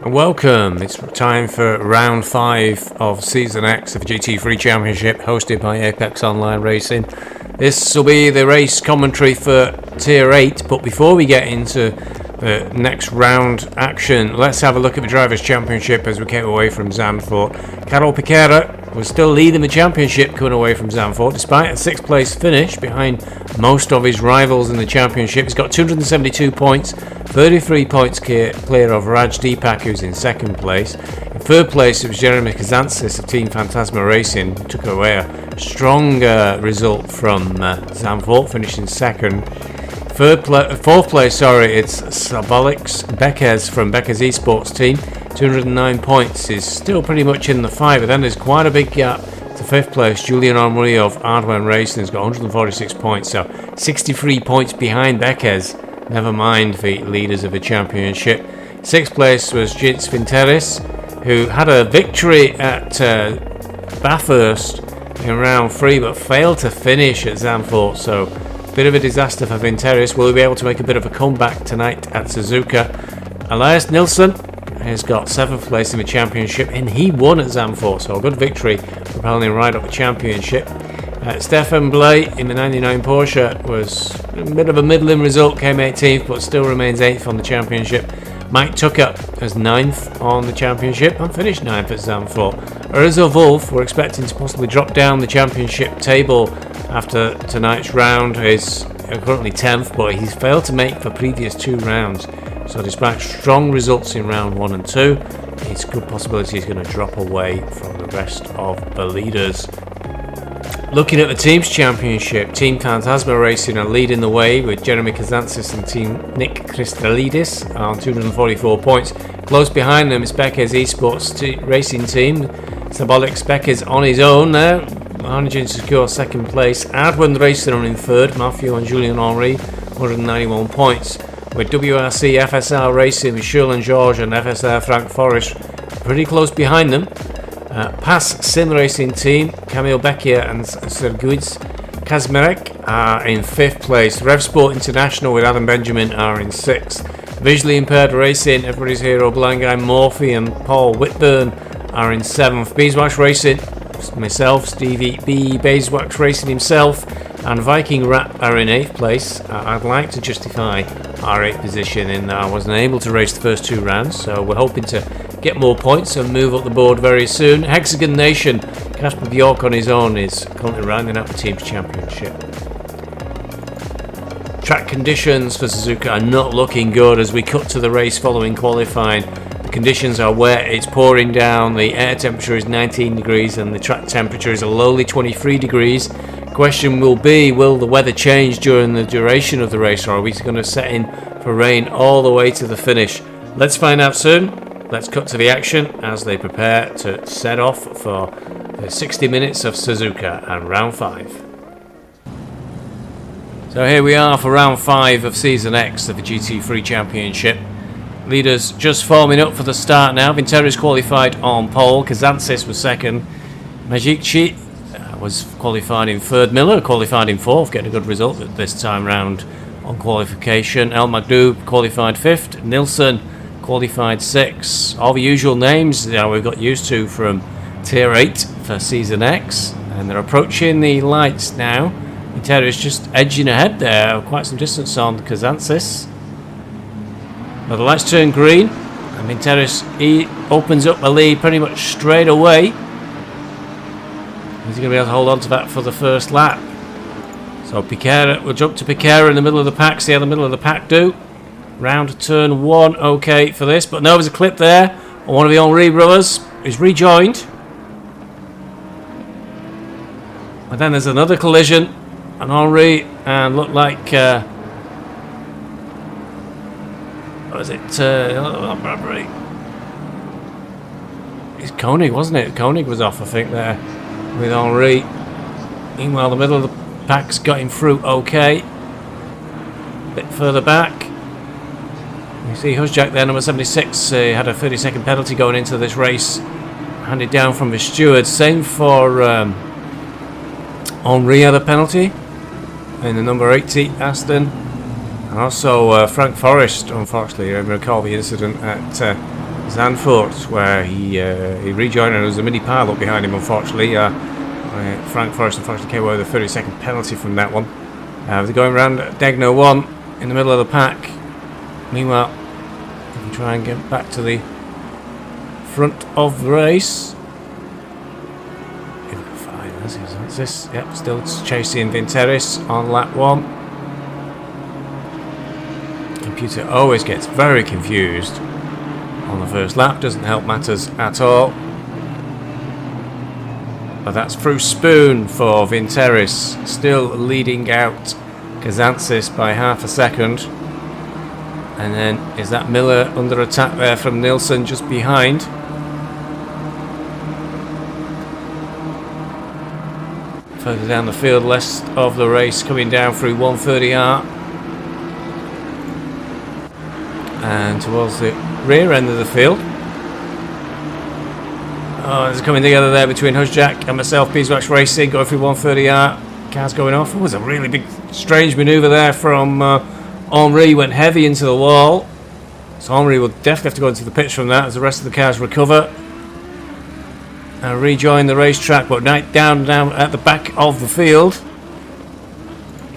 and welcome. It's time for round 5 of Season X of the GT3 Championship, hosted by Apex Online Racing. This will be the race commentary for Tier 8, but before we get into the next round action, let's have a look at the Drivers' Championship as we came away from Zandvoort. Carlo Piquera was still leading the championship coming away from Zandvoort, despite a 6th place finish behind most of his rivals in the championship. He's got 272 points, 33 points clear of Raj Deepak, who's in 2nd place. In 3rd place, it was Jeremy Kazantsis of Team Phantasma Racing, who took away a strong result from Zandvoort, finishing 2nd. 4th place, it's Sabolix Bekes from Bekes Esports team. 209 points, is still pretty much in the fight, but then there's quite a big gap to 5th place. Julian Henry of Ardwen Racing has got 146 points, so 63 points behind Bekes, never mind the leaders of the championship. 6th place was Jits Vinteris, who had a victory at Bathurst in round 3 but failed to finish at Zandvoort, so bit of a disaster for Vinteris. Will he be able to make a bit of a comeback tonight at Suzuka? Elias Nilsson has got 7th place in the championship, and he won at Zandvoort, so a good victory, propelling him right up the championship. Stefan Blay in the 99 Porsche was a bit of a middling result, came 18th, but still remains 8th on the championship. Mike Tucker as 9th on the championship and finished 9th at Zandvoort. Urzo Wolf, we're expecting to possibly drop down the championship table after tonight's round. Is currently 10th, but he's failed to make the previous 2 rounds. So despite strong results in round 1 and 2, it's a good possibility he's going to drop away from the rest of the leaders. Looking at the Teams Championship, Team Phantasma Racing are leading the way with Jeremy Kazantsis and Team Nick Kristalidis on 244 points. Close behind them is Bekes Esports Racing Team. Sabolix Bekes on his own there, managing to secure 2nd place. Ardwen Racing are in 3rd, Matthew and Julian Henry, 191 points. With WRC FSR Racing with Sherlin George and FSR Frank Forrest pretty close behind them. PAS Sim Racing Team, Camille Becchia and Serguiz Kazmarek are in 5th place. RevSport International with Adam Benjamin are in 6th. Visually Impaired Racing, everybody's hero Blind Guy Morphy and Paul Whitburn are in 7th. Beeswax Racing, myself, Stevie B, Beeswax Racing himself, and Viking Rat are in 8th place. I'd like to justify our 8th position in that I wasn't able to race the first 2 rounds, so we're hoping to get more points and move up the board very soon. Hexagon Nation, Casper Bjork on his own is currently rounding up the Team's Championship. Track conditions for Suzuka are not looking good as we cut to the race following qualifying. The conditions are wet, it's pouring down, the air temperature is 19 degrees and the track temperature is a lowly 23 degrees. Question will be, will the weather change during the duration of the race, or are we going to set in for rain all the way to the finish? Let's find out soon. Let's cut to the action as they prepare to set off for the 60 minutes of Suzuka and round 5. So here we are for round 5 of Season X of the GT3 Championship. Leaders just forming up for the start now. Vinteris qualified on pole, Kazantsis was 2nd, Majikchi was qualified in 3rd, Miller qualified in 4th, getting a good result this time round on qualification. El Magdoub qualified 5th, Nilsson qualified 6th. All the usual names we've got used to from Tier 8 for Season X, and they're approaching the lights now. Vinteris just edging ahead there, quite some distance on Kazantsis. Now the lights turn green, and Vinteris opens up a lead pretty much straight away. He's going to be able to hold on to that for the first lap. So Piquera, we'll jump to Piquera in the middle of the pack, see how the middle of the pack do. Round turn 1, okay for this, but no, there's a clip there on one of the Henry brothers who's rejoined. And then there's another collision, and Henry, and looked like, what was it? It's Koenig, wasn't it? Koenig was off, I think, there with Henry. Meanwhile, the middle of the pack's got him through okay. A bit further back. You see Husjak there, number 76, had a 30-second penalty going into this race, handed down from the steward. Same for Henry had a penalty in the number 80 Aston. And also Frank Forrest, unfortunately, I recall the incident at Zandvoort, where he rejoined, and there was a mini pile-up behind him, unfortunately. Frank Forrest unfortunately came away with a 30-second penalty from that one. They're going around Degner 1 in the middle of the pack. Meanwhile, we can try and get back to the front of the race. What's this? Yep, still chasing Vinteris on lap 1. Computer always gets very confused on the first lap, doesn't help matters at all. But that's through Spoon for Vinteris, still leading out Kazantsis by half a second. And then is that Miller under attack there from Nilsson just behind? Further down the field, less of the race coming down through 130R. And towards the rear end of the field. Oh, it's coming together there between Husjak and myself. Beeswax Racing going through 130R. Cars going off. It was a really big, strange manoeuvre there from Henri. Went heavy into the wall. So Henri will definitely have to go into the pits from that as the rest of the cars recover. And rejoin the racetrack, but right down at the back of the field.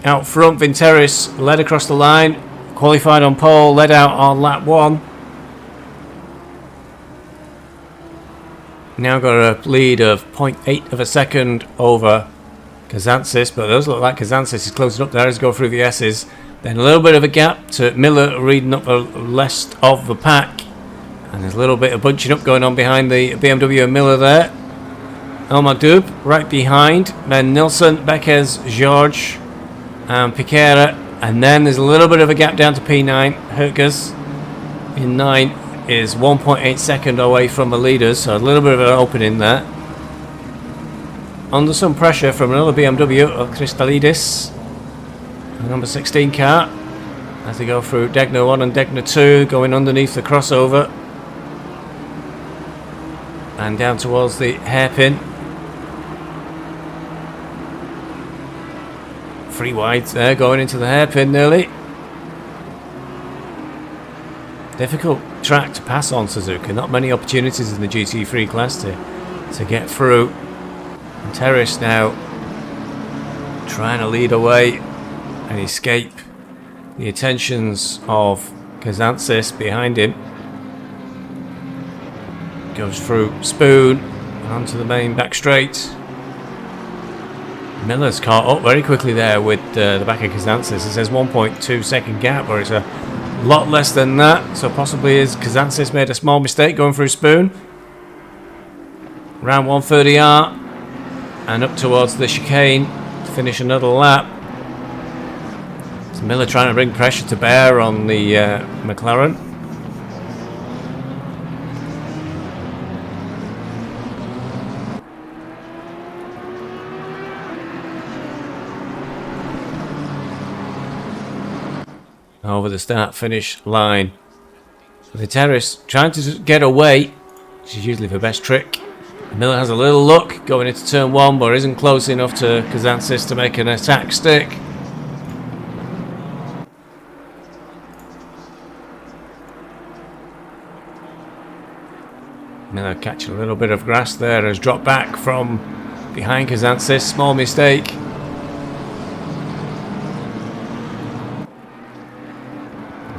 Out front, Vinteris led across the line. Qualified on pole, led out on lap 1. Now got a lead of 0.8 of a second over Kazantsis, but it does look like Kazantsis is closing up there as go through the S's. Then a little bit of a gap to Miller reading up the rest of the pack. And there's a little bit of bunching up going on behind the BMW and Miller there. El Magdoub right behind. Then Nilsson, Beckes, George and Piquera. And then there's a little bit of a gap down to P9. Herkes in 9 is 1.8 second away from the leaders. So a little bit of an opening there. Under some pressure from another BMW of Kristalidis. The number 16 car. As they go through Degner 1 and Degner 2. Going underneath the crossover. And down towards the hairpin. 3 wides there, going into the hairpin nearly. Difficult track to pass on Suzuka. Not many opportunities in the GT3 class to get through. And Terrace now trying to lead away and escape the attentions of Kazantsis behind him. Goes through Spoon and onto the main back straight. Miller's caught up very quickly there with the back of Kazantsis. It says 1.2 second gap, or it's a lot less than that. So possibly is Kazantsis made a small mistake going through Spoon. Around 130R and up towards the chicane to finish another lap. So Miller trying to bring pressure to bear on the McLaren. Over the start-finish line. The terrace trying to get away, which is usually the best trick. Miller has a little look going into turn 1, but isn't close enough to Kazantsis to make an attack stick. Miller catching a little bit of grass there, has dropped back from behind Kazantsis. Small mistake.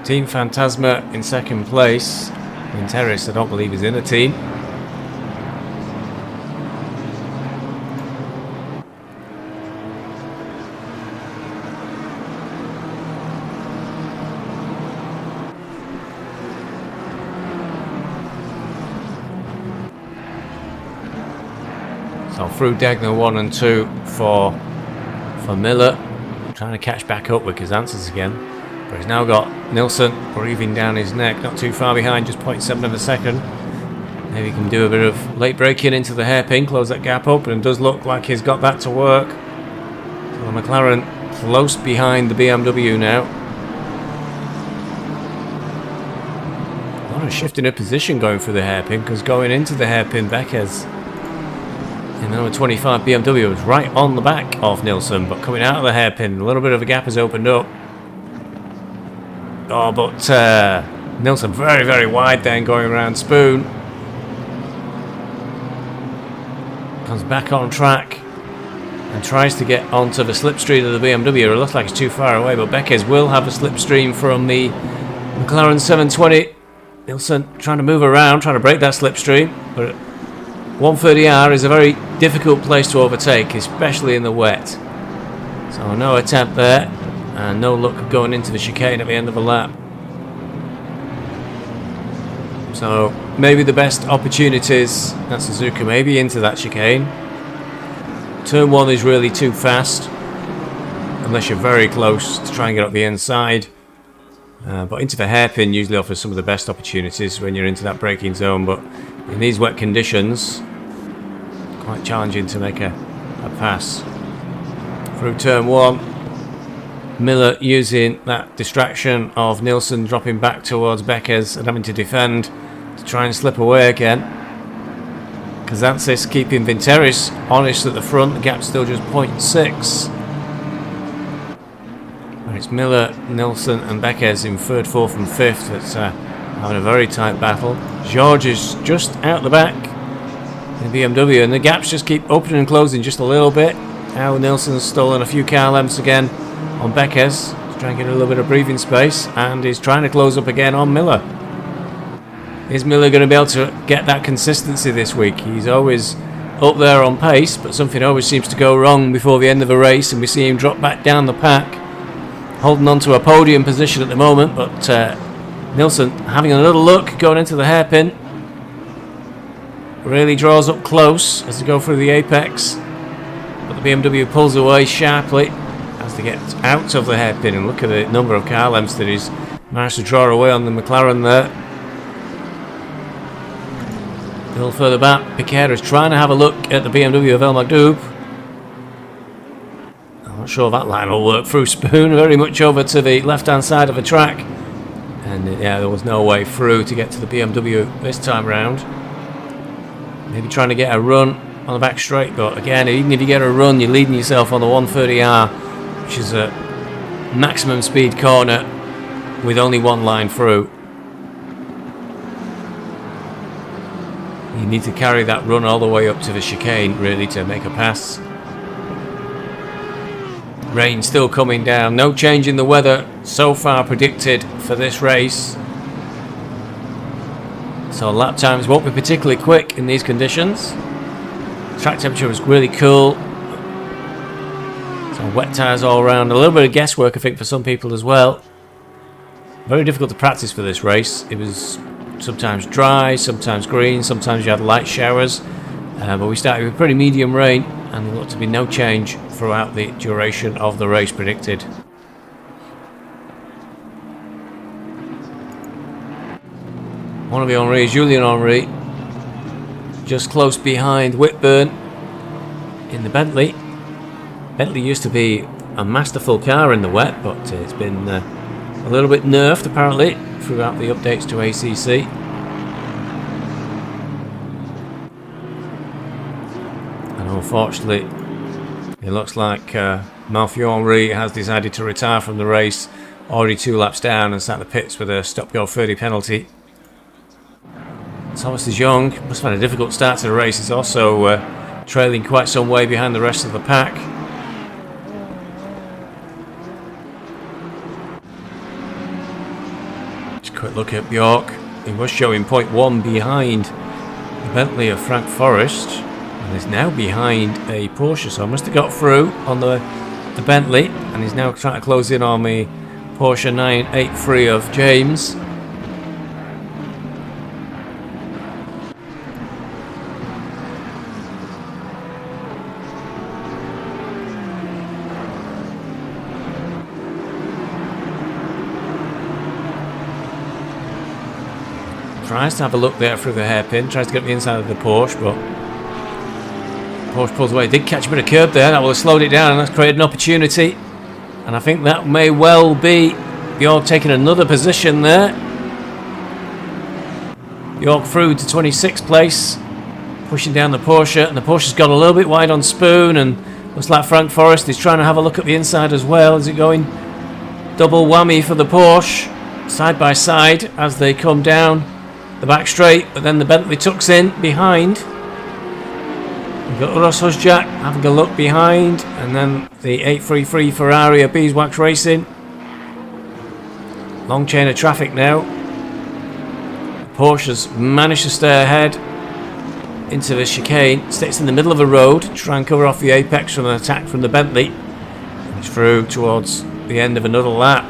Team Phantasma in second place. Vinteris, I don't believe, is in a team. So through Degner 1 and 2 for Miller. Trying to catch back up with Kazantsis again. But he's now got Nilsson breathing down his neck, not too far behind, just 0.7 of a second. Maybe he can do a bit of late braking into the hairpin, close that gap up, and it does look like he's got that to work. So the McLaren close behind the BMW now. A lot of shifting of position going through the hairpin, because going into the hairpin, Beckes in the number 25 BMW was right on the back of Nilsson, but coming out of the hairpin, a little bit of a gap has opened up. Oh, but Nilsson very, very wide then going around Spoon. Comes back on track and tries to get onto the slipstream of the BMW. It looks like it's too far away, but Beckes will have a slipstream from the McLaren 720. Nilsson trying to move around, trying to break that slipstream, but 130R is a very difficult place to overtake, especially in the wet. So no attempt there, and no luck of going into the chicane at the end of the lap. So maybe the best opportunities at Suzuka, maybe into that chicane. Turn 1 is really too fast, unless you're very close to try and get up the inside. But into the hairpin usually offers some of the best opportunities when you're into that braking zone. But in these wet conditions, quite challenging to make a pass. Through turn 1, Miller using that distraction of Nilsson dropping back towards Beckes and having to defend to try and slip away again. Kazantsis keeping Vinteris honest at the front, the gap's still just 0.6. And it's Miller, Nilsson and Beckes in 3rd, 4th and 5th that's having a very tight battle. George is just out the back in the BMW, and the gaps just keep opening and closing just a little bit. Now Nilsson's stolen a few car lengths again on Beckes to try and get a little bit of breathing space, and he's trying to close up again on Miller. Is Miller going to be able to get that consistency this week? He's always up there on pace, but something always seems to go wrong before the end of a race, and we see him drop back down the pack, holding on to a podium position at the moment. But Nilsson having a little look going into the hairpin, really draws up close as they go through the apex, but the BMW pulls away sharply as they get out of the hairpin. And look at the number of car lengths that he's managed to draw away on the McLaren there. A little further back, Piquet is trying to have a look at the BMW of El Magdoub. I'm not sure that line will work through Spoon, very much over to the left hand side of the track, and yeah, there was no way through to get to the BMW this time round. Maybe trying to get a run on the back straight, but again, even if you get a run, you're leading yourself on the 130R, which is a maximum speed corner with only one line through. You need to carry that run all the way up to the chicane really to make a pass. Rain still coming down, no change in the weather so far predicted for this race. So lap times won't be particularly quick in these conditions. Track temperature was really cool. So wet tyres all around, a little bit of guesswork I think for some people as well. Very difficult to practice for this race. It was sometimes dry, sometimes green, sometimes you had light showers, but we started with pretty medium rain, and there looked to be no change throughout the duration of the race predicted. One of the Henrys, Julien Henry, just close behind Whitburn in the Bentley. Bentley used to be a masterful car in the wet, but it's been a little bit nerfed apparently throughout the updates to ACC. And unfortunately, it looks like Mathieu Henry has decided to retire from the race, already 2 laps down, and sat in the pits with a stop-go 30 penalty. Thomas de Jong must have had a difficult start to the race. He's also trailing quite some way behind the rest of the pack. Quick look at Bjork. He was showing 0.1 behind the Bentley of Frank Forrest, and is now behind a Porsche, so I must have got through on the Bentley, and he's now trying to close in on the Porsche 983 of James. Tries to have a look there through the hairpin, tries to get the inside of the Porsche, but Porsche pulls away. Did catch a bit of curb there, that will have slowed it down, and that's created an opportunity. And I think that may well be Bjork taking another position there. Bjork through to 26th place, pushing down the Porsche, and the Porsche's gone a little bit wide on Spoon, and looks like Frank Forrest is trying to have a look at the inside as well. Is it going double whammy for the Porsche? side by side as they come down the back straight, but then the Bentley tucks in behind. We've got Uros Husjak having a look behind, and then the 833 Ferrari of Beeswax Racing. Long chain of traffic now. Porsche's managed to stay ahead into the chicane, sits in the middle of the road, try and cover off the apex from an attack from the Bentley. It's through towards the end of another lap.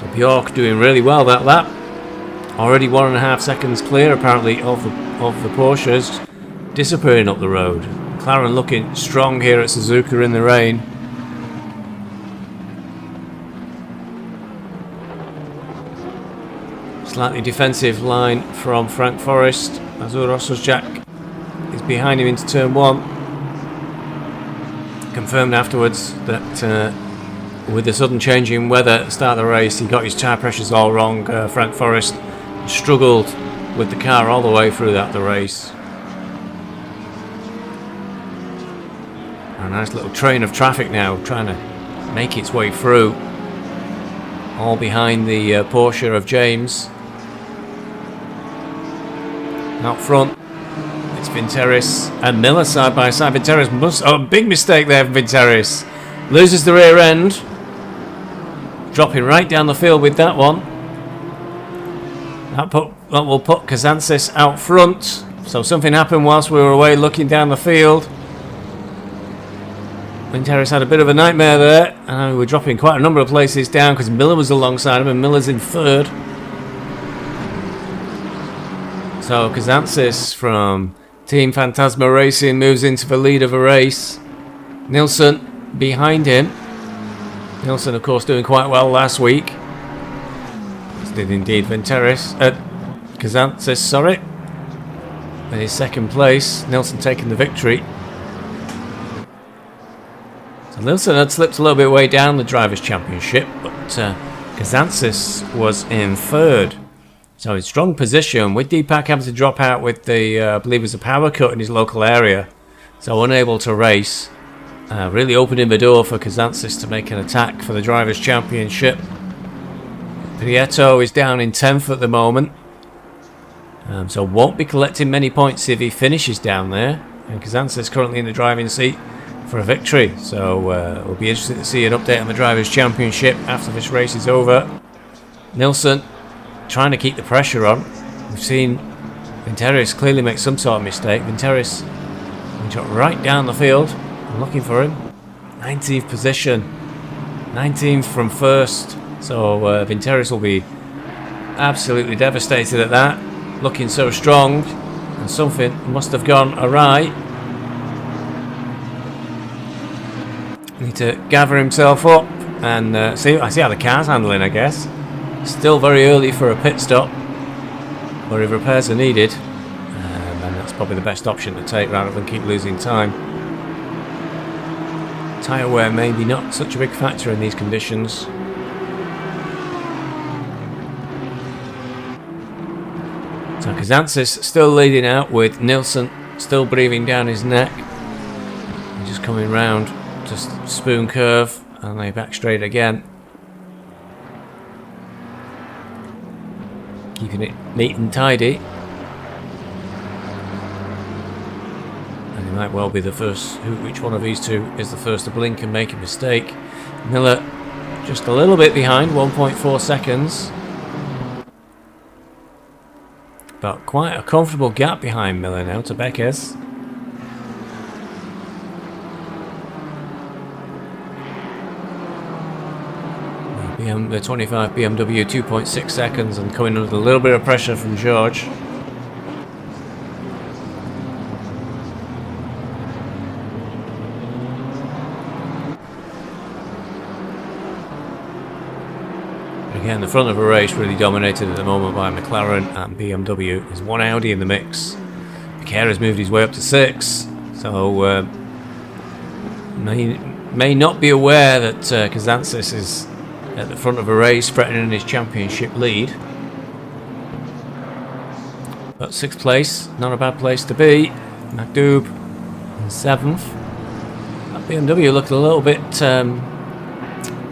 So Bjork doing really well that lap. Already 1.5 seconds clear apparently of the Porsches, disappearing up the road. McLaren looking strong here at Suzuka in the rain. Slightly defensive line from Frank Forrest as Uros Husjak is behind him into turn 1. Confirmed afterwards that with the sudden change in weather at the start of the race, he got his tyre pressures all wrong. Frank Forrest struggled with the car all the way through the race. A nice little train of traffic now trying to make its way through, all behind the Porsche of James. Out front, it's Vinteris and Miller side by side. Vinteris must... Oh, big mistake there from Vinteris. Loses the rear end. Dropping right down the field with that one. That will put Kazantzis out front. So something happened whilst we were away looking down the field. Vinteris had a bit of a nightmare there. And we were dropping quite a number of places down because Miller was alongside him, and Miller's in third. So Kazantzis from Team Phantasma Racing moves into the lead of the race. Nilsson behind him. Nilsson, of course, doing quite well last week. As did indeed Kazantzis, sorry. In his second place, Nilsson taking the victory. So Nilsson had slipped a little bit way down the Drivers' Championship, but Kazantzis was in third. So in strong position, with Deepak having to drop out with the, I believe it was a power cut in his local area. So unable to race. Really opening the door for Kazantzis to make an attack for the Drivers' Championship. Prieto is down in 10th at the moment. So won't be collecting many points if he finishes down there. And Kazantzis currently in the driving seat for a victory. So we'll be interested to see an update on the Drivers' Championship after this race is over. Nilsson trying to keep the pressure on. We've seen Vinteris clearly make some sort of mistake. Vinteris got right down the field. I'm looking for him. 19th position. 19th from first. So Vinteris will be absolutely devastated at that. Looking so strong. And something must have gone awry. Need to gather himself up and I see how the car's handling, I guess. Still very early for a pit stop, or if repairs are needed, and that's probably the best option to take rather than keep losing time. Tyre wear maybe not such a big factor in these conditions. So Kazantzis still leading out with Nilsson still breathing down his neck. And just coming round, just spoon curve, and they back straight again. Keeping it neat and tidy. And it might well be the first, which one of these two is the first to blink and make a mistake. Miller just a little bit behind, 1.4 seconds. But quite a comfortable gap behind Miller now to Beckers. The 25 BMW 2.6 seconds and coming under a little bit of pressure from George. Again, the front of the race really dominated at the moment by McLaren and BMW. There's one Audi in the mix. Piquet has moved his way up to 6, so may not be aware that Kazantzis is at the front of a race, threatening his championship lead. But 6th place, not a bad place to be. Magdub in 7th. That BMW looked a little bit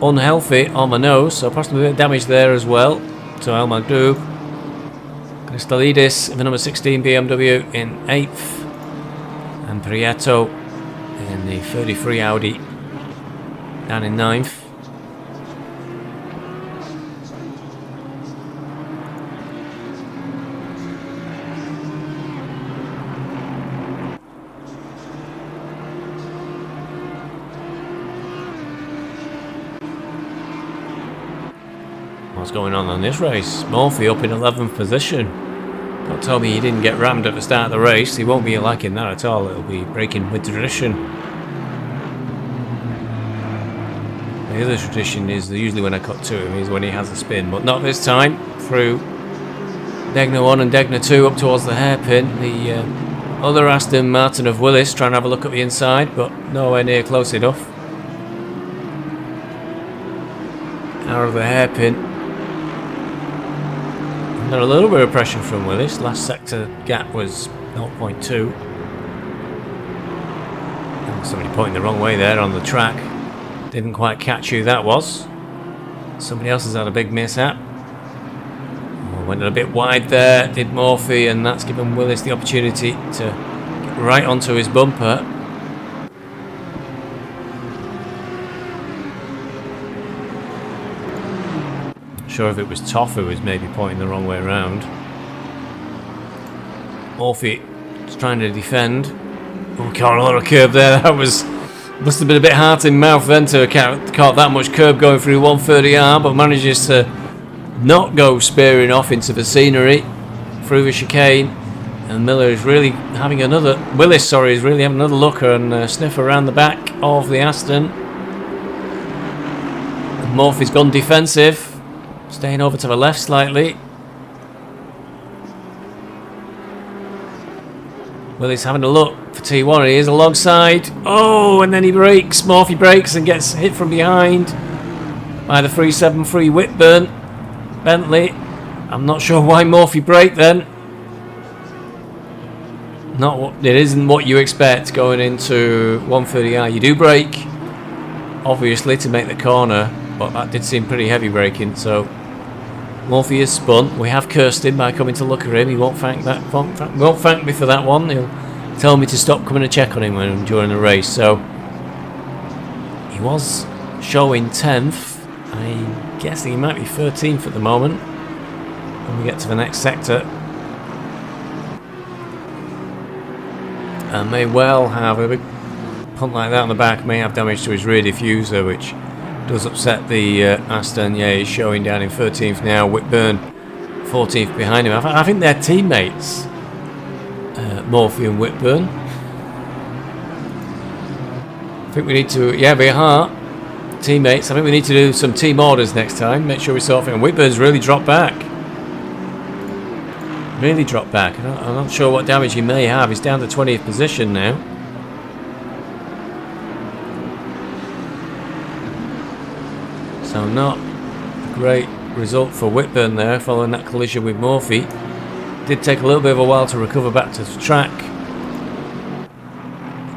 unhealthy on my nose, so possibly a bit of damage there as well to El Magdoub. Crystalidis in the number 16 BMW in 8th, and Prieto in the 33 Audi down in 9th. What's going on this race? Murphy up in 11th position. Don't tell me he didn't get rammed at the start of the race. He won't be liking that at all. It'll be breaking with tradition. The other tradition is usually when I cut to him is when he has a spin, but not this time. Through Degner 1 and Degner 2 up towards the hairpin. The other Aston Martin of Willis trying to have a look at the inside, but nowhere near close enough. Out of the hairpin. Under a little bit of pressure from Willis. Last sector gap was 0.2. Somebody pointing the wrong way there on the track. Didn't quite catch who that was. Somebody else has had a big mishap. Went a bit wide there, did Murphy, and that's given Willis the opportunity to get right onto his bumper. Sure if it was Toff who was maybe pointing the wrong way around. Murphy just trying to defend. Oh, caught a lot of curb there. That must have been a bit hard in mouth then to caught that much curb going through 130R, but manages to not go spearing off into the scenery through the chicane. And Miller is really having Willis is really having another look and sniff around the back of the Aston. And Murphy's gone defensive. Staying over to the left slightly. Willis having a look for T1. He is alongside. Oh, and then he brakes. Murphy brakes and gets hit from behind by the 373 Whitburn Bentley. I'm not sure why Murphy braked then. It isn't what you expect going into 130R. You do brake, obviously, to make the corner, but that did seem pretty heavy braking, so Murphy is spun. We have cursed him by coming to look at him. He won't thank me for that one. He'll tell me to stop coming to check on him during the race. So he was showing 10th. I'm guessing he might be 13th at the moment when we get to the next sector. And may well have a big punt like that on the back. May have damage to his rear diffuser, which does upset the Aston. Yeah, he's showing down in 13th now. Whitburn 14th behind him. I think they're teammates, Murphy and Whitburn. I think we need to, they are teammates. I think we need to do some team orders next time. Make sure we sort it. And Whitburn's really dropped back. Really dropped back. I'm not sure what damage he may have. He's down to 20th position now. So not a great result for Whitburn there, following that collision with Murphy. Did take a little bit of a while to recover back to the track.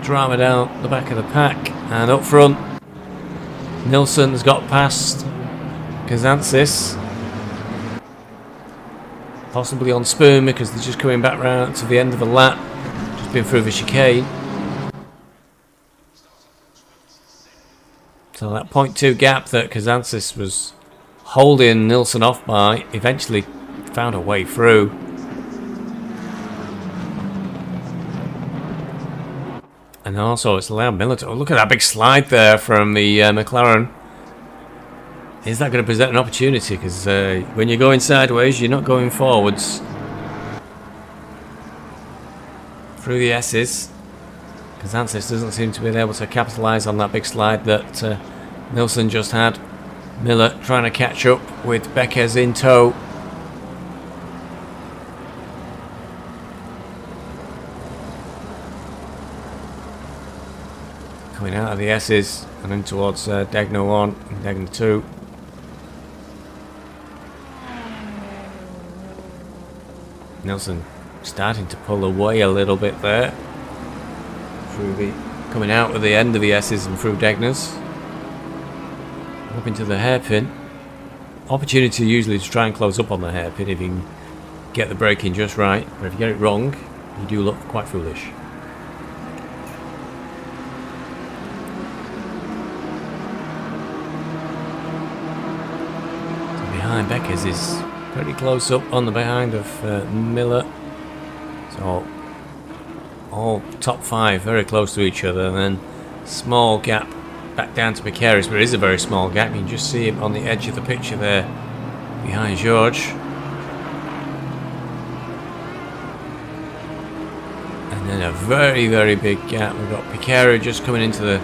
Drama down the back of the pack, and up front, Nilsson's got past Kazantsis. Possibly on spoon because they're just coming back round to the end of the lap. Just been through the chicane. So that 0.2 gap that Kazantsis was holding Nilsson off by eventually found a way through. And also it's allowed Miller to... Oh, look at that big slide there from the McLaren. Is that going to present an opportunity? Because when you're going sideways, you're not going forwards. Through the S's. Kazantsis doesn't seem to be able to capitalise on that big slide that Nilsson just had. Miller trying to catch up with Beckes in tow. Coming out of the S's and in towards Degner 1 and Degner 2. Nilsson starting to pull away a little bit there. Through the coming out of the end of the S's and through Degner's. Up into the hairpin. Opportunity usually to try and close up on the hairpin if you can get the braking just right. But if you get it wrong, you do look quite foolish. So behind Beckers is pretty close up on the behind of Miller. So all top 5 very close to each other, and then small gap back down to Piqueras, but it is a very small gap. You can just see him on the edge of the picture there behind George. And then a very, very big gap. We've got Piqueras just coming into the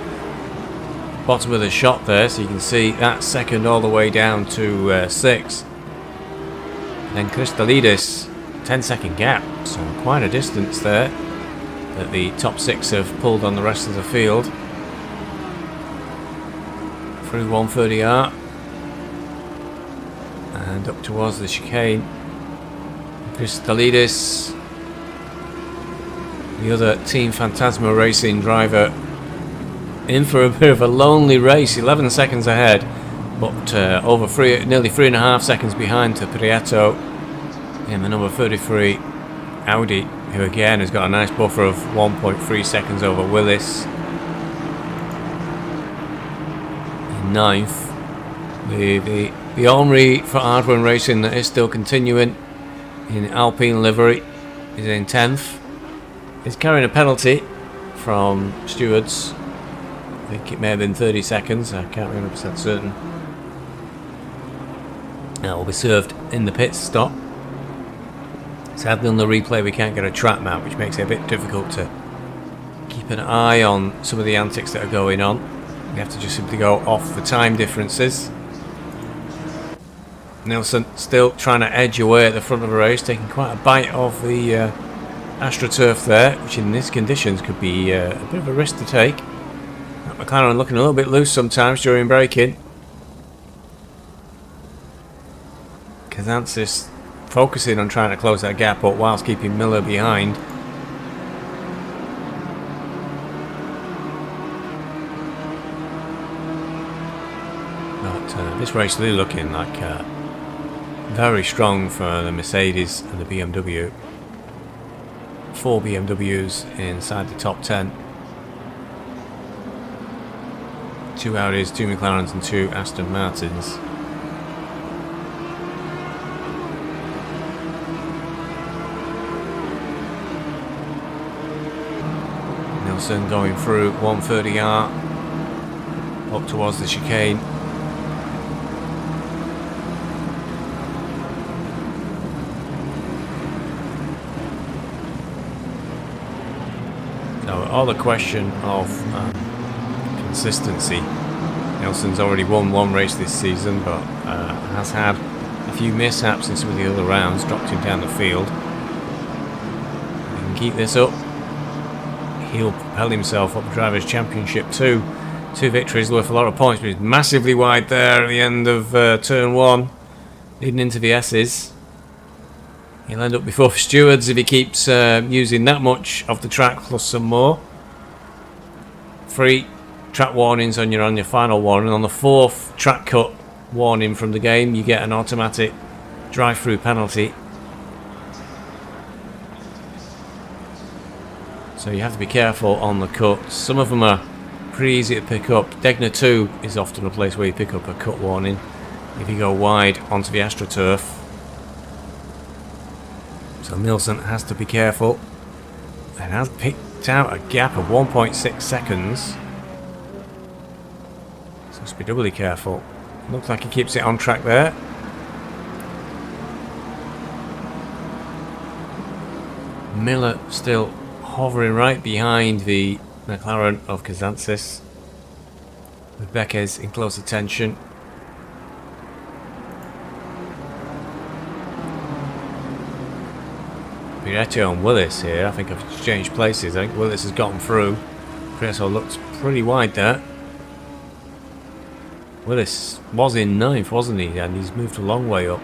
bottom of the shot there, so you can see that second all the way down to 6th. And then Christolidis, 10-second gap, so quite a distance there that the top 6 have pulled on the rest of the field. Through 130R and up towards the chicane. Christolidis, the other Team Phantasma Racing driver, in for a bit of a lonely race. 11 seconds ahead, but nearly 3.5 seconds behind to Prieto in the number 33 Audi, who again has got a nice buffer of 1.3 seconds over Willis. In 9th, the Henri for Hardware Racing that is still continuing in Alpine livery is in 10th. He's carrying a penalty from stewards. I think it may have been 30 seconds, I can't be 100% certain. That will be served in the pit stop. Sadly on the replay we can't get a track map, which makes it a bit difficult to keep an eye on some of the antics that are going on. We have to just simply go off the time differences. Nilsson still trying to edge away at the front of the race, taking quite a bite of the AstroTurf there, which in these conditions could be a bit of a risk to take. McLaren looking a little bit loose sometimes during braking. Kazantsis focusing on trying to close that gap up whilst keeping Miller behind. But this race really looking like very strong for the Mercedes and the BMW. 4 BMWs inside the top 10. 2 Audis, 2 McLarens and 2 Aston Martins. Nilsson going through 130R up towards the chicane. So all the question of consistency. Nelson's already won 1 race this season, but has had a few mishaps in some of the other rounds, dropped him down the field. If he can keep this up, he'll propel himself up the Drivers' Championship too. 2 victories worth a lot of points, but he's massively wide there at the end of turn 1, leading into the S's. He'll end up before stewards if he keeps using that much of the track plus some more. 3 track warnings on your final one, and on the 4th track cut warning from the game you get an automatic drive-through penalty. So you have to be careful on the cuts. Some of them are pretty easy to pick up. Degner 2 is often a place where you pick up a cut warning if you go wide onto the AstroTurf. So Nilsson has to be careful and has picked out a gap of 1.6 seconds. So must be doubly careful. Looks like he keeps it on track there. Miller still hovering right behind the McLaren of Kazantsis, with Beckes in close attention. Prieto and Willis here, I think have exchanged places. I think Willis has gotten through. Prieto looks pretty wide there. Willis was in 9th, wasn't he? And he's moved a long way up.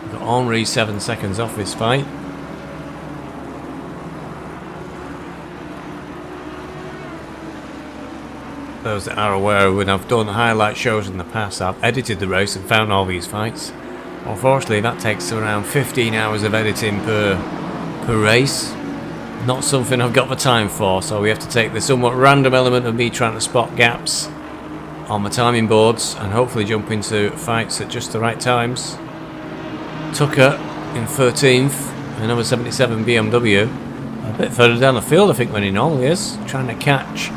We've got Henri 7 seconds off this fight. those that are aware, when I've done highlight shows in the past, I've edited the race and found all these fights. Unfortunately, that takes around 15 hours of editing per race. Not something I've got the time for, so we have to take the somewhat random element of me trying to spot gaps on my timing boards and hopefully jump into fights at just the right times. Tucker in 13th, another 77 BMW. A bit further down the field, I think, when in all he is, trying to catch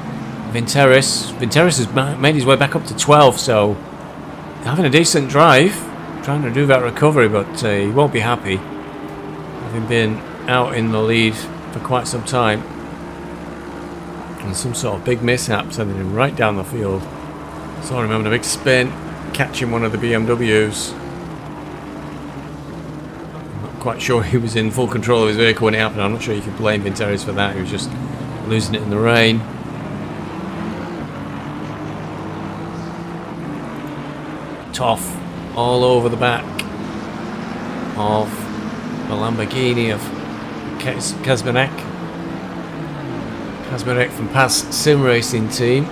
Vinteris. Vinteris has made his way back up to 12, so having a decent drive, trying to do that recovery, but he won't be happy, having been out in the lead for quite some time. And some sort of big mishap sending him right down the field. Saw him having a big spin, catching one of the BMWs. I'm not quite sure he was in full control of his vehicle when it happened. I'm not sure you could blame Vinteris for that. He was just losing it in the rain. Toff all over the back of the Lamborghini of Kazmarek. Kazmarek from past sim racing team.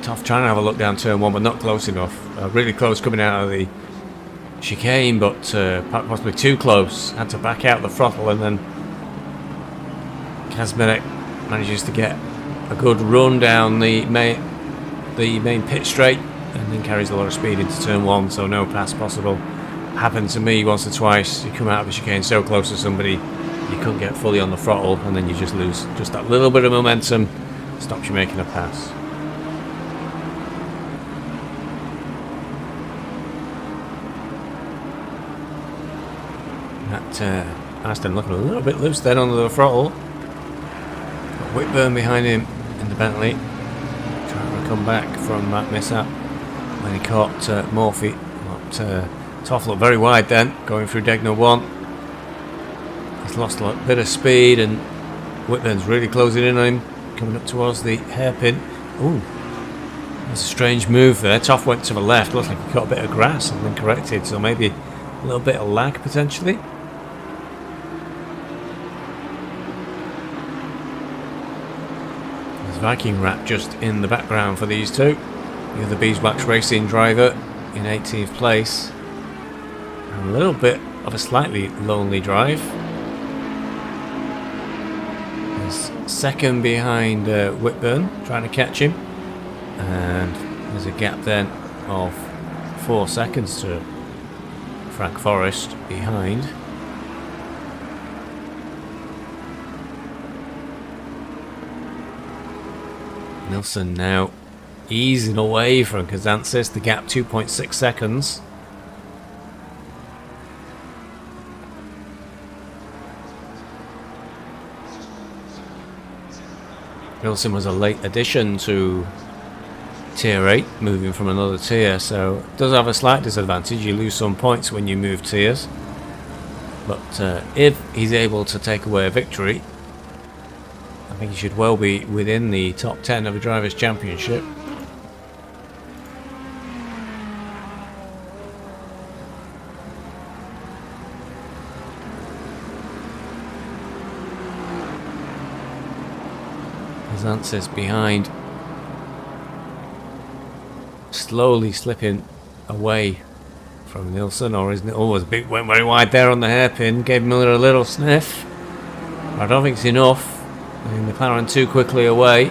Toff trying to have a look down turn 1, but not close enough. Really close coming out of the chicane, but possibly too close. Had to back out the throttle, and then Kazmarek manages to get a good run down the main pit straight, and then carries a lot of speed into turn 1, so no pass possible. Happened to me once or twice. You come out of the chicane so close to somebody, you couldn't get fully on the throttle, and then you just lose just that little bit of momentum. Stops you making a pass. That Aston looking a little bit loose then under the throttle. Got Whitburn behind him in the Bentley, trying to come back from that mishap when he caught Murphy. Toff looked very wide then, going through Degner 1. He's lost a bit of speed, and Whitburn's really closing in on him, coming up towards the hairpin. Ooh, that's a strange move there. Toff went to the left, looks like he caught a bit of grass and then corrected, so maybe a little bit of lag potentially. There's Viking Rat just in the background for these two. The other Beeswax Racing driver in 18th place. And a little bit of a slightly lonely drive. There's second behind Whitburn, trying to catch him. And there's a gap then of 4 seconds to Frank Forrest behind. Nilsson now easing away from Kazantsis, the gap 2.6 seconds. Nilsson was a late addition to Tier 8, moving from another tier, so it does have a slight disadvantage. You lose some points when you move tiers, but if he's able to take away a victory, I think he should well be within the top 10 of the Drivers' Championship. Kazantsis behind, slowly slipping away from Nilsson, or isn't it? Oh, went very wide there on the hairpin, gave Miller a little sniff. I don't think it's enough. And McLaren too quickly away.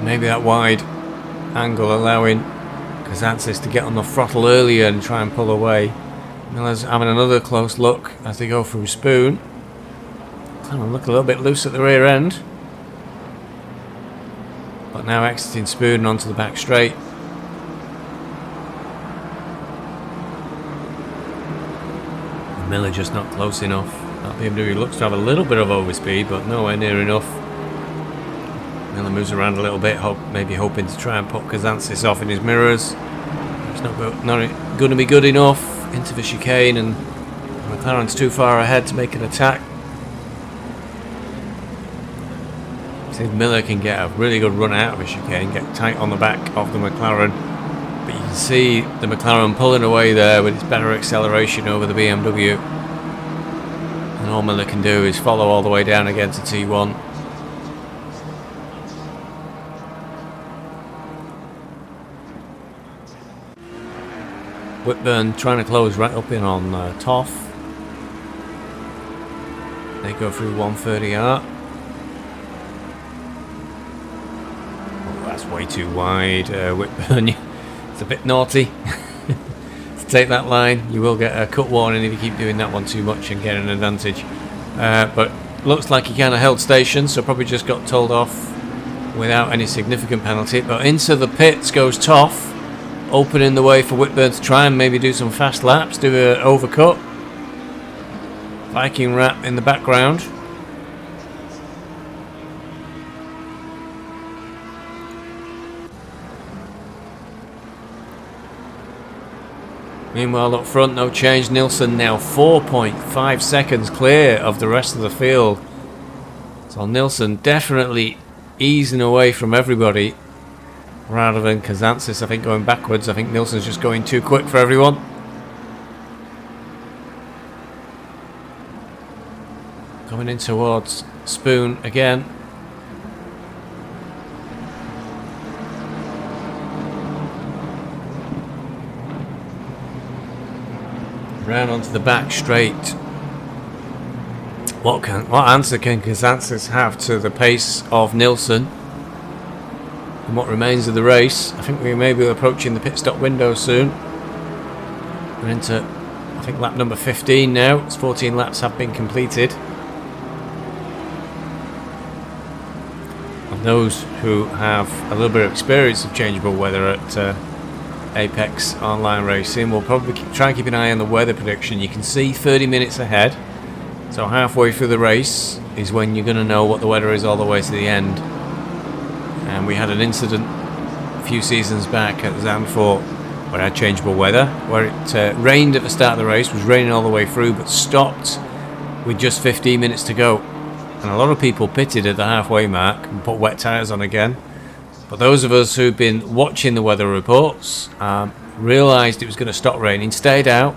Maybe that wide angle allowing Kazantsis to get on the throttle earlier and try and pull away. Miller's having another close look as they go through Spoon. McLaren look a little bit loose at the rear end, but now exiting Spoon onto the back straight. Miller just not close enough. That BMW looks to have a little bit of overspeed, but nowhere near enough. Miller moves around a little bit, maybe hoping to try and put Kazantsis off in his mirrors. It's not going to be good enough into the chicane, and McLaren's too far ahead to make an attack. See if Miller can get a really good run out of the chicane, get tight on the back of the McLaren. But you can see the McLaren pulling away there with its better acceleration over the BMW. And all Miller can do is follow all the way down again to T1. Whitburn trying to close right up in on Toff. They go through 130R. Oh, that's way too wide. Whitburn, it's a bit naughty to take that line. You will get a cut warning if you keep doing that one too much and get an advantage. But looks like he kind of held station, so probably just got told off without any significant penalty. But into the pits goes Toff, opening the way for Whitburn to try and maybe do some fast laps, do an overcut. Viking wrap in the background. Meanwhile up front, no change. Nilsson now 4.5 seconds clear of the rest of the field. So Nilsson definitely easing away from everybody rather than Kazantsis, I think, going backwards. I think Nilsson's just going too quick for everyone. Coming in towards Spoon again. Round onto the back straight. What answer can Kazantsis have to the pace of Nilsson in what remains of the race? I think we may be approaching the pit stop window soon. We're into, I think, lap number 15 now. It's 14 laps have been completed. And those who have a little bit of experience of changeable weather at Apex Online Racing will probably try and keep an eye on the weather prediction. You can see 30 minutes ahead. So halfway through the race is when you're going to know what the weather is all the way to the end. And we had an incident a few seasons back at Zandvoort where I had changeable weather, where it rained at the start of the race, was raining all the way through, but stopped with just 15 minutes to go. And a lot of people pitted at the halfway mark and put wet tyres on again. But those of us who've been watching the weather reports realised it was going to stop raining, stayed out,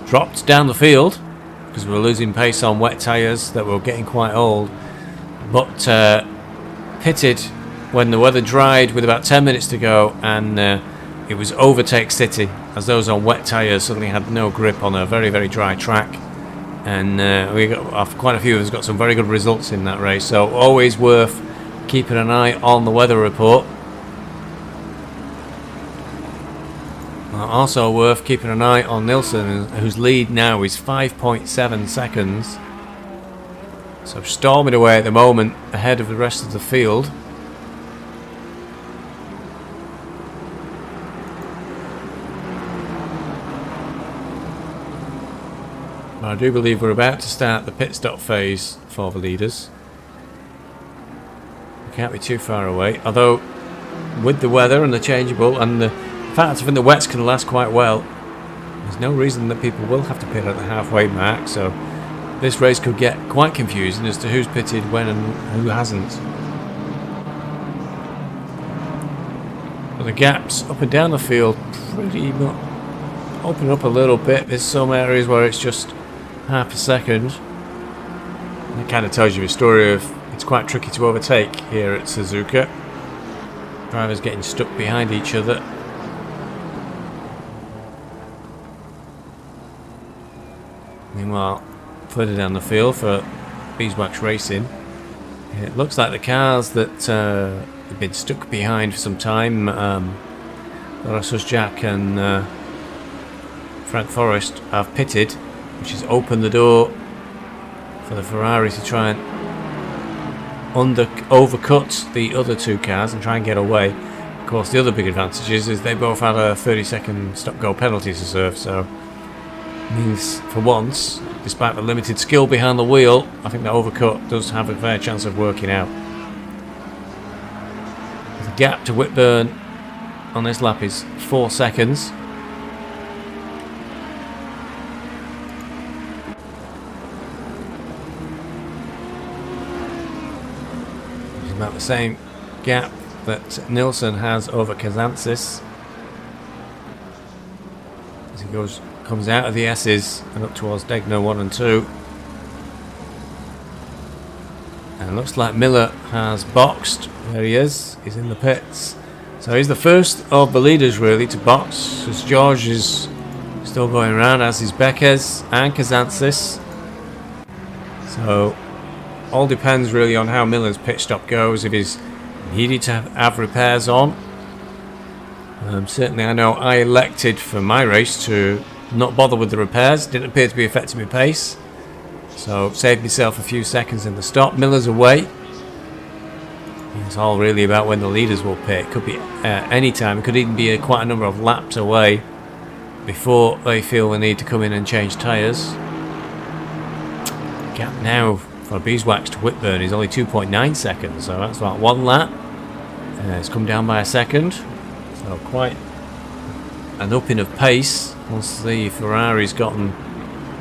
dropped down the field because we were losing pace on wet tyres that were getting quite old, but pitted when the weather dried with about 10 minutes to go, and it was overtake city as those on wet tyres suddenly had no grip on a very, very dry track. And we got quite a few of us got some very good results in that race, so always worth keeping an eye on the weather report. Also worth keeping an eye on Nilsson, whose lead now is 5.7 seconds. So storming away at the moment ahead of the rest of the field. I do believe we're about to start the pit stop phase for the leaders. Can't be too far away, although with the weather and the changeable and the fact I think the wets can last quite well, there's no reason that people will have to pit at the halfway mark, so this race could get quite confusing as to who's pitted when and who hasn't. But the gaps up and down the field pretty much open up a little bit. There's some areas where it's just half a second. And it kind of tells you a story of it's quite tricky to overtake here at Suzuka. Drivers getting stuck behind each other. Meanwhile, further down the field for Beeswax Racing, it looks like the cars that have been stuck behind for some time, Loris Jack and Frank Forrest, have pitted, which has opened the door for the Ferrari to try and overcut the other two cars and try and get away. Of course, the other big advantage is they both had a 30-second stop-go penalty to serve, so means for once, despite the limited skill behind the wheel, I think the overcut does have a fair chance of working out. The gap to Whitburn on this lap is 4 seconds. About the same gap that Nilsson has over Kazantsis as he comes out of the S's and up towards Degner 1 and 2. And looks like Miller has boxed. There he is. He's in the pits. So he's the first of the leaders really to box, because George is still going around, as is Beckes and Kazantsis. So all depends really on how Miller's pit stop goes, if he's needed to have repairs on. Certainly I know I elected for my race to not bother with the repairs. Didn't appear to be affecting my pace, so saved myself a few seconds in the stop. Miller's away. It's all really about when the leaders will pit. It could be any time. It could even be quite a number of laps away before they feel the need to come in and change tyres. Gap now for Beeswax to Whitburn is only 2.9 seconds, so that's about one lap. It's come down by a second, so quite an upping of pace once the Ferrari's gotten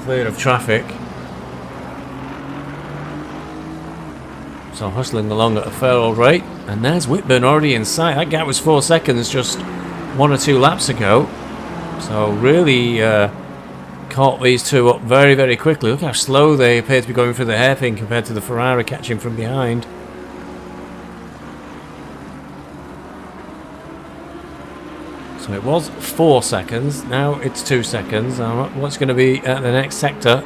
clear of traffic. So hustling along at a fair old rate, and there's Whitburn already in sight. That gap was 4 seconds just 1 or 2 laps ago, so really caught these two up very, very quickly. Look how slow they appear to be going through the hairpin compared to the Ferrari catching from behind. So it was 4 seconds, now it's 2 seconds. What's going to be at the next sector?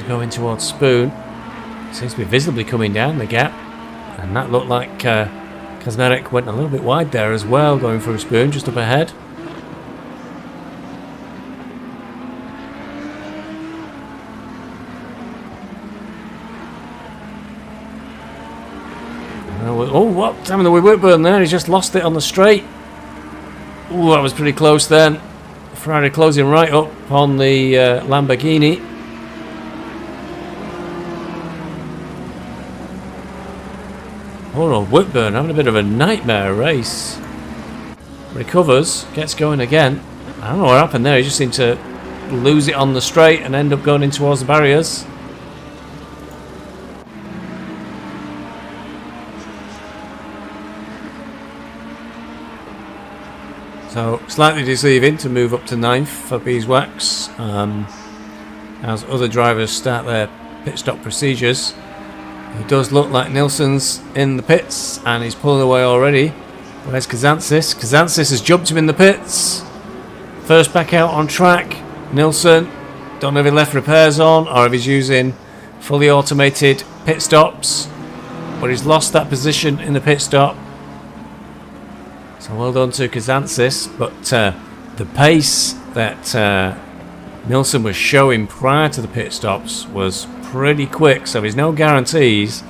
Going towards Spoon. Seems to be visibly coming down the gap, and that looked like Kazmarek went a little bit wide there as well, going through Spoon just up ahead. Oh, what's happened with Whitburn there? He's just lost it on the straight. Oh, that was pretty close then. Ferrari closing right up on the Lamborghini. Poor old Whitburn having a bit of a nightmare race. Recovers, gets going again. I don't know what happened there. He just seemed to lose it on the straight and end up going in towards the barriers. So slightly deceiving to move up to 9th for Beeswax as other drivers start their pit stop procedures. It does look like Nilsson's in the pits and he's pulling away already. Where's Kazantsis? Kazantsis has jumped him in the pits. First back out on track. Nilsson, don't know if he left repairs on or if he's using fully automated pit stops, but he's lost that position in the pit stop. So well done to Kazantsis, but the pace that Nilsson was showing prior to the pit stops was pretty quick, so there's no guarantees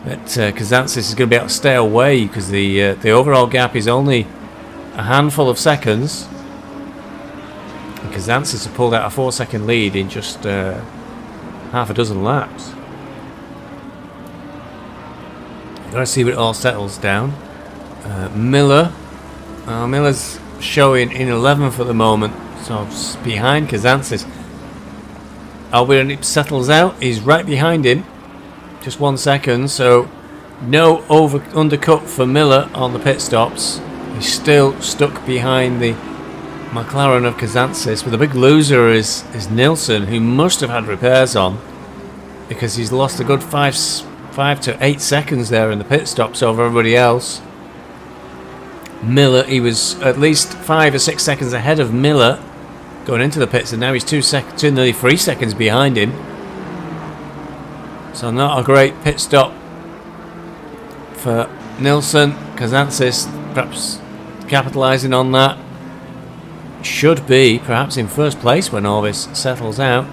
that Kazantsis is going to be able to stay away, because the overall gap is only a handful of seconds. And Kazantsis have pulled out a 4-second lead in just half a dozen laps. Got to see what it all settles down. Miller's showing in 11th at the moment, so behind Kazantsis. When it settles out, he's right behind him, just 1 second, so no undercut for Miller on the pit stops. He's still stuck behind the McLaren of Kazantsis, but the big loser is Nilsson, who must have had repairs on, because he's lost a good 5 to 8 seconds there in the pit stops over everybody else. Miller, he was at least 5 or 6 seconds ahead of Miller going into the pits, and now he's nearly 3 seconds behind him. So not a great pit stop for Nilsson. Kazantsis perhaps capitalising on that. Should be perhaps in first place when all this settles out.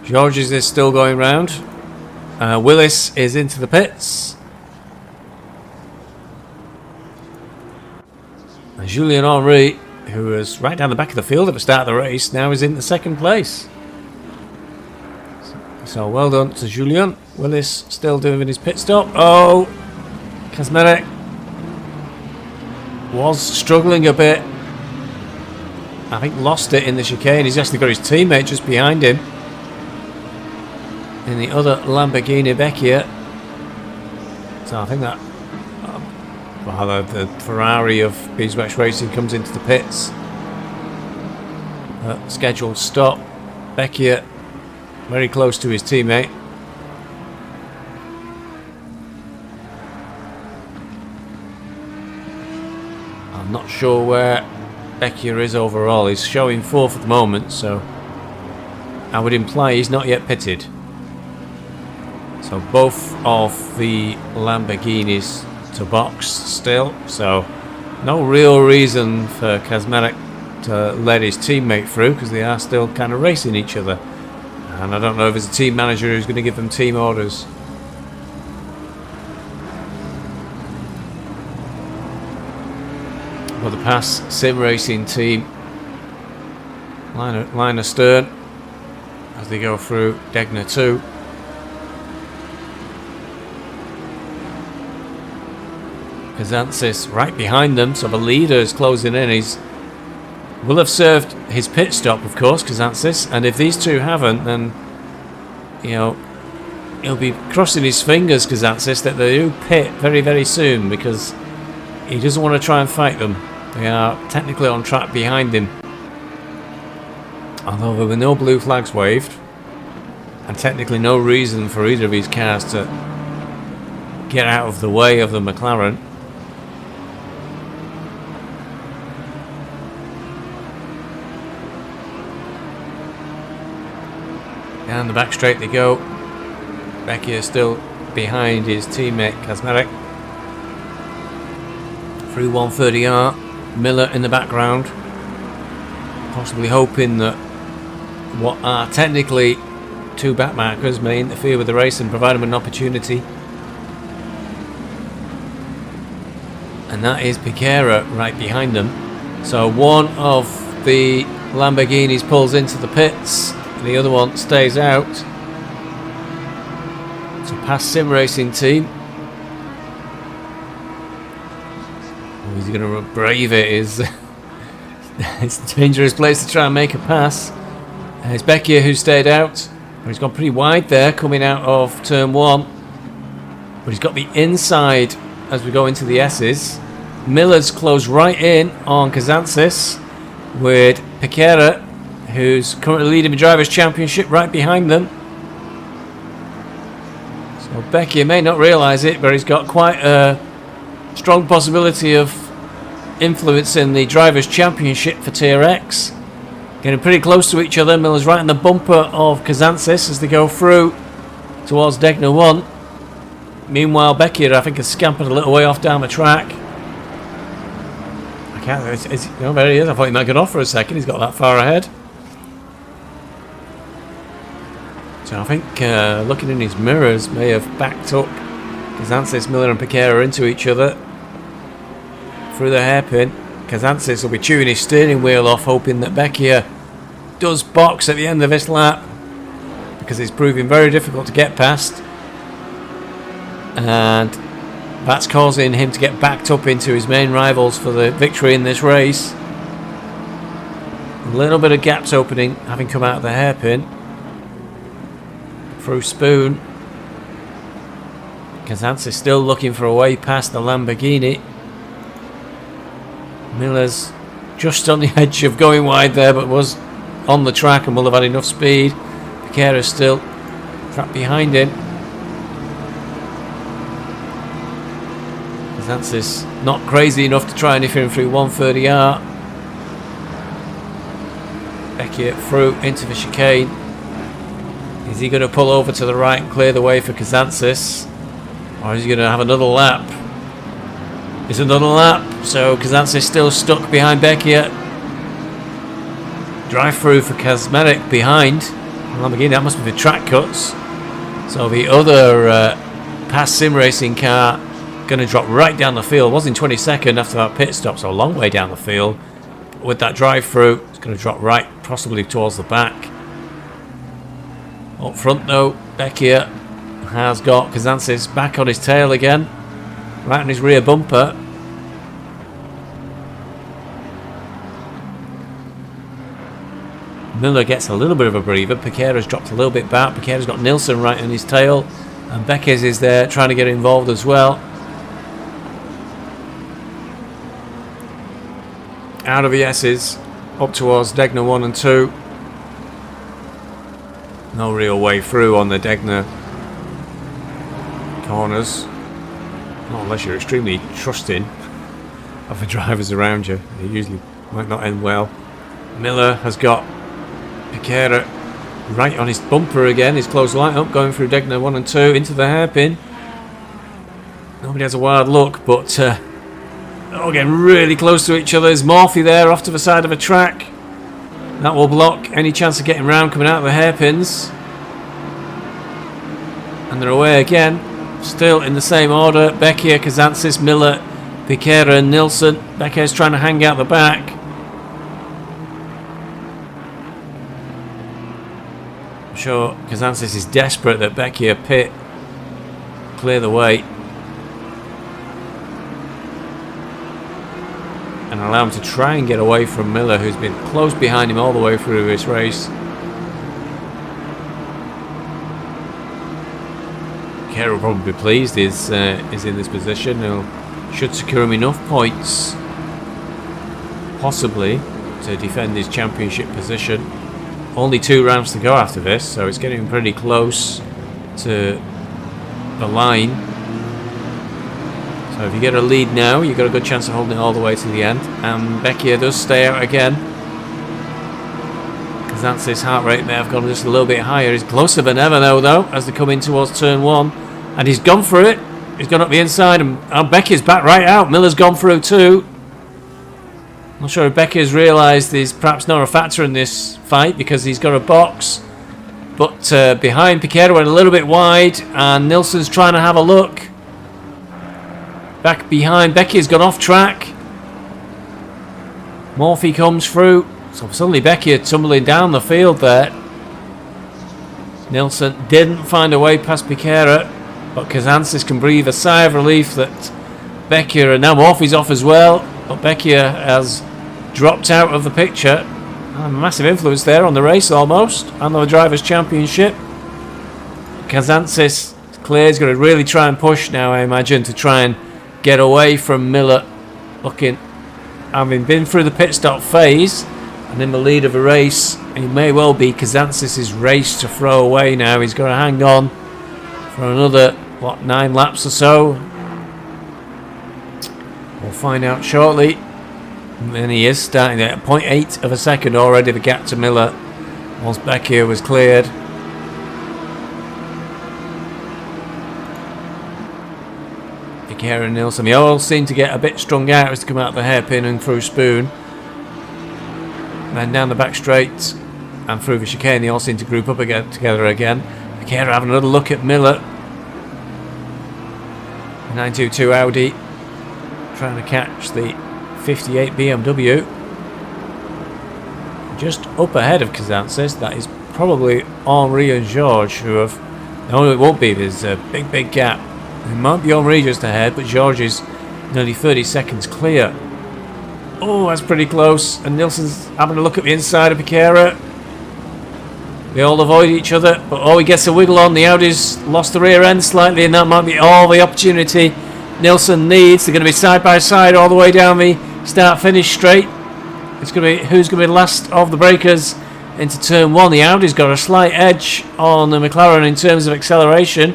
Georges is still going round. Willis is into the pits. And Julien Henry, who was right down the back of the field at the start of the race, now is in the second place. So well done to Julien. Willis still doing his pit stop. Oh, Kazmarek was struggling a bit. I think lost it in the chicane. He's actually got his teammate just behind him in the other Lamborghini Vecchia. So I think that the Ferrari of Beeswax Racing comes into the pits. Scheduled stop. Vecchia very close to his teammate. I'm not sure where Becchia is overall. He's showing 4th at the moment, so I would imply he's not yet pitted. So both of the Lamborghinis to box still, so no real reason for Kazmarek to let his teammate through, because they are still kind of racing each other. And I don't know if there's a team manager who's going to give them team orders. Well, the Pass Sim Racing team line astern as they go through Degner 2. Kazantsis right behind them, so the leader is closing in. He's will have served his pit stop, of course, Kazantsis, and if these two haven't, then you know he'll be crossing his fingers, Kazantsis, that they do pit very, very soon, because he doesn't want to try and fight them. They are technically on track behind him, although there were no blue flags waved, and technically no reason for either of these cars to get out of the way of the McLaren. Down the back straight they go. Becchia is still behind his teammate Kazmarek. Through 130R, Miller in the background, possibly hoping that what are technically two back markers may interfere with the race and provide him an opportunity. And that is Piquera right behind them. So one of the Lamborghinis pulls into the pits, the other one stays out. So Pass Sim Racing team. Oh, he's going to brave it. It's a dangerous place to try and make a pass. It's Becchia who stayed out. He's gone pretty wide there coming out of turn 1. But he's got the inside as we go into the S's. Miller's closed right in on Kazantsis, with Piquera, who's currently leading the Drivers' Championship, right behind them. So Becchia may not realise it, but he's got quite a strong possibility of influencing the Drivers' Championship for Tier X. Getting pretty close to each other. Miller's right in the bumper of Kazantsis as they go through towards Degner 1. Meanwhile, Becchia, I think, has scampered a little way off down the track. I can't... no, there he is. I thought he might get off for a second. He's got that far ahead. So I think looking in his mirrors may have backed up Kazantsis, Miller and Piquera into each other through the hairpin. Kazantsis will be chewing his steering wheel off, hoping that Becchia does box at the end of this lap, because it's proving very difficult to get past, and that's causing him to get backed up into his main rivals for the victory in this race. A little bit of gaps opening having come out of the hairpin through Spoon. Kazantsis still looking for a way past the Lamborghini. Miller's just on the edge of going wide there, but was on the track and will have had enough speed. Piquera's still trapped behind him. Kazantsis not crazy enough to try anything through 130R. Becchia through into the chicane. Is he going to pull over to the right and clear the way for Kazantsis, or is he going to have another lap? It's another lap, so Kazantsis still stuck behind Becchia. Drive through for Kazmarek behind Lamborghini. That must be the track cuts. So the other Pass Sim Racing car going to drop right down the field. Was in 22nd after that pit stop, so a long way down the field. But with that drive through, it's going to drop right, possibly towards the back. Up front though, Becchia has got Kazantsis back on his tail again, right on his rear bumper. Miller gets a little bit of a breather. Piquera's dropped a little bit back. Piquera's got Nilsson right on his tail, and Becchia is there trying to get involved as well. Out of the S's, up towards Degner 1 and 2. No real way through on the Degner corners. Not unless you're extremely trusting of the drivers around you. They usually might not end well. Miller has got Piquera right on his bumper again. His close light up, going through Degner 1 and 2 into the hairpin. Nobody has a wild look, but all getting really close to each other. There's Morphy there off to the side of a track. That will block any chance of getting round coming out of the hairpins. And they're away again. Still in the same order. Becchia, Kazantsis, Miller, Piquera and Nilsson. Becchia's trying to hang out the back. I'm sure Kazantsis is desperate that Becchia pit, clear the way, and allow him to try and get away from Miller, who's been close behind him all the way through this race. Piquera will probably be pleased he's in this position. He should secure him enough points, possibly, to defend his championship position. Only 2 rounds to go after this, so it's getting pretty close to the line. So if you get a lead now, you've got a good chance of holding it all the way to the end. And Becchia does stay out again. Kazantsis' heart rate may have gone just a little bit higher. He's closer than ever though, as they come in towards turn 1. And he's gone for it. He's gone up the inside, and Becchia's back right out. Miller's gone through too. Not sure if Becchia's realised he's perhaps not a factor in this fight because he's got a box. But behind, Piquera went a little bit wide, and Nilsson's trying to have a look. Back behind, Becchia's gone off track. Morphy comes through. So suddenly Becchia tumbling down the field there. Nilsson didn't find a way past Piquera, but Kazantsis can breathe a sigh of relief that Becchia, and now Morphy's off as well, but Becchia has dropped out of the picture. A massive influence there on the race almost, and the Drivers' Championship. Kazantsis clear. He's going to really try and push now, I imagine, to try and get away from Miller. Looking, having been through the pit stop phase and in the lead of a race, it may well be Kazantsis' race to throw away now. He's got to hang on for another, 9 laps or so. We'll find out shortly. And he is starting at 0.8 of a second already, the gap to Miller, once Becchia was cleared. Piquera and Nilsson, they all seem to get a bit strung out as they come out of the hairpin and through Spoon. Then down the back straight and through the chicane, they all seem to group up again, together again. Piquera having another look at Miller. 922 Audi trying to catch the 58 BMW. Just up ahead of Kazantsis, that is probably Henri and Georges who have... No, it won't be, there's a big gap. It might be Henri just ahead, but Georges is nearly 30 seconds clear. Oh, that's pretty close, and Nilsson's having a look at the inside of Piquera. They all avoid each other, but he gets a wiggle on. The Audi's lost the rear end slightly, and that might be all the opportunity Nilsson needs. They're going to be side by side all the way down the start-finish straight. It's going to be who's going to be last of the breakers into turn 1. The Audi's got a slight edge on the McLaren in terms of acceleration,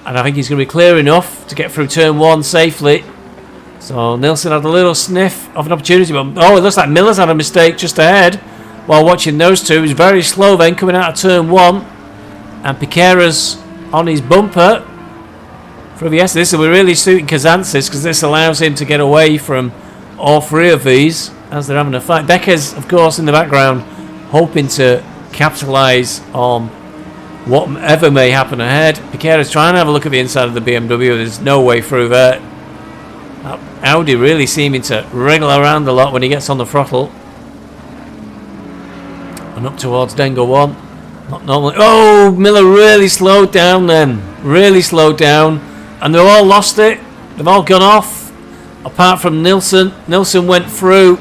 and I think he's going to be clear enough to get through turn 1 safely. So Nilsson had a little sniff of an opportunity, but it looks like Miller's had a mistake just ahead while watching those two. He's very slow then coming out of turn 1, and Piquera's on his bumper. Yes, this will be really suiting Kazantsis because this allows him to get away from all 3 of these as they're having a fight. Becca's, of course, in the background, hoping to capitalise on whatever may happen ahead. Piquera's trying to have a look at the inside of the BMW. There's no way through there. Audi really seeming to wriggle around a lot when he gets on the throttle. And up towards Denga 1. Not normally. Oh, Miller really slowed down then. Really slowed down. And they've all lost it. They've all gone off. Apart from Nilsson. Nilsson went through.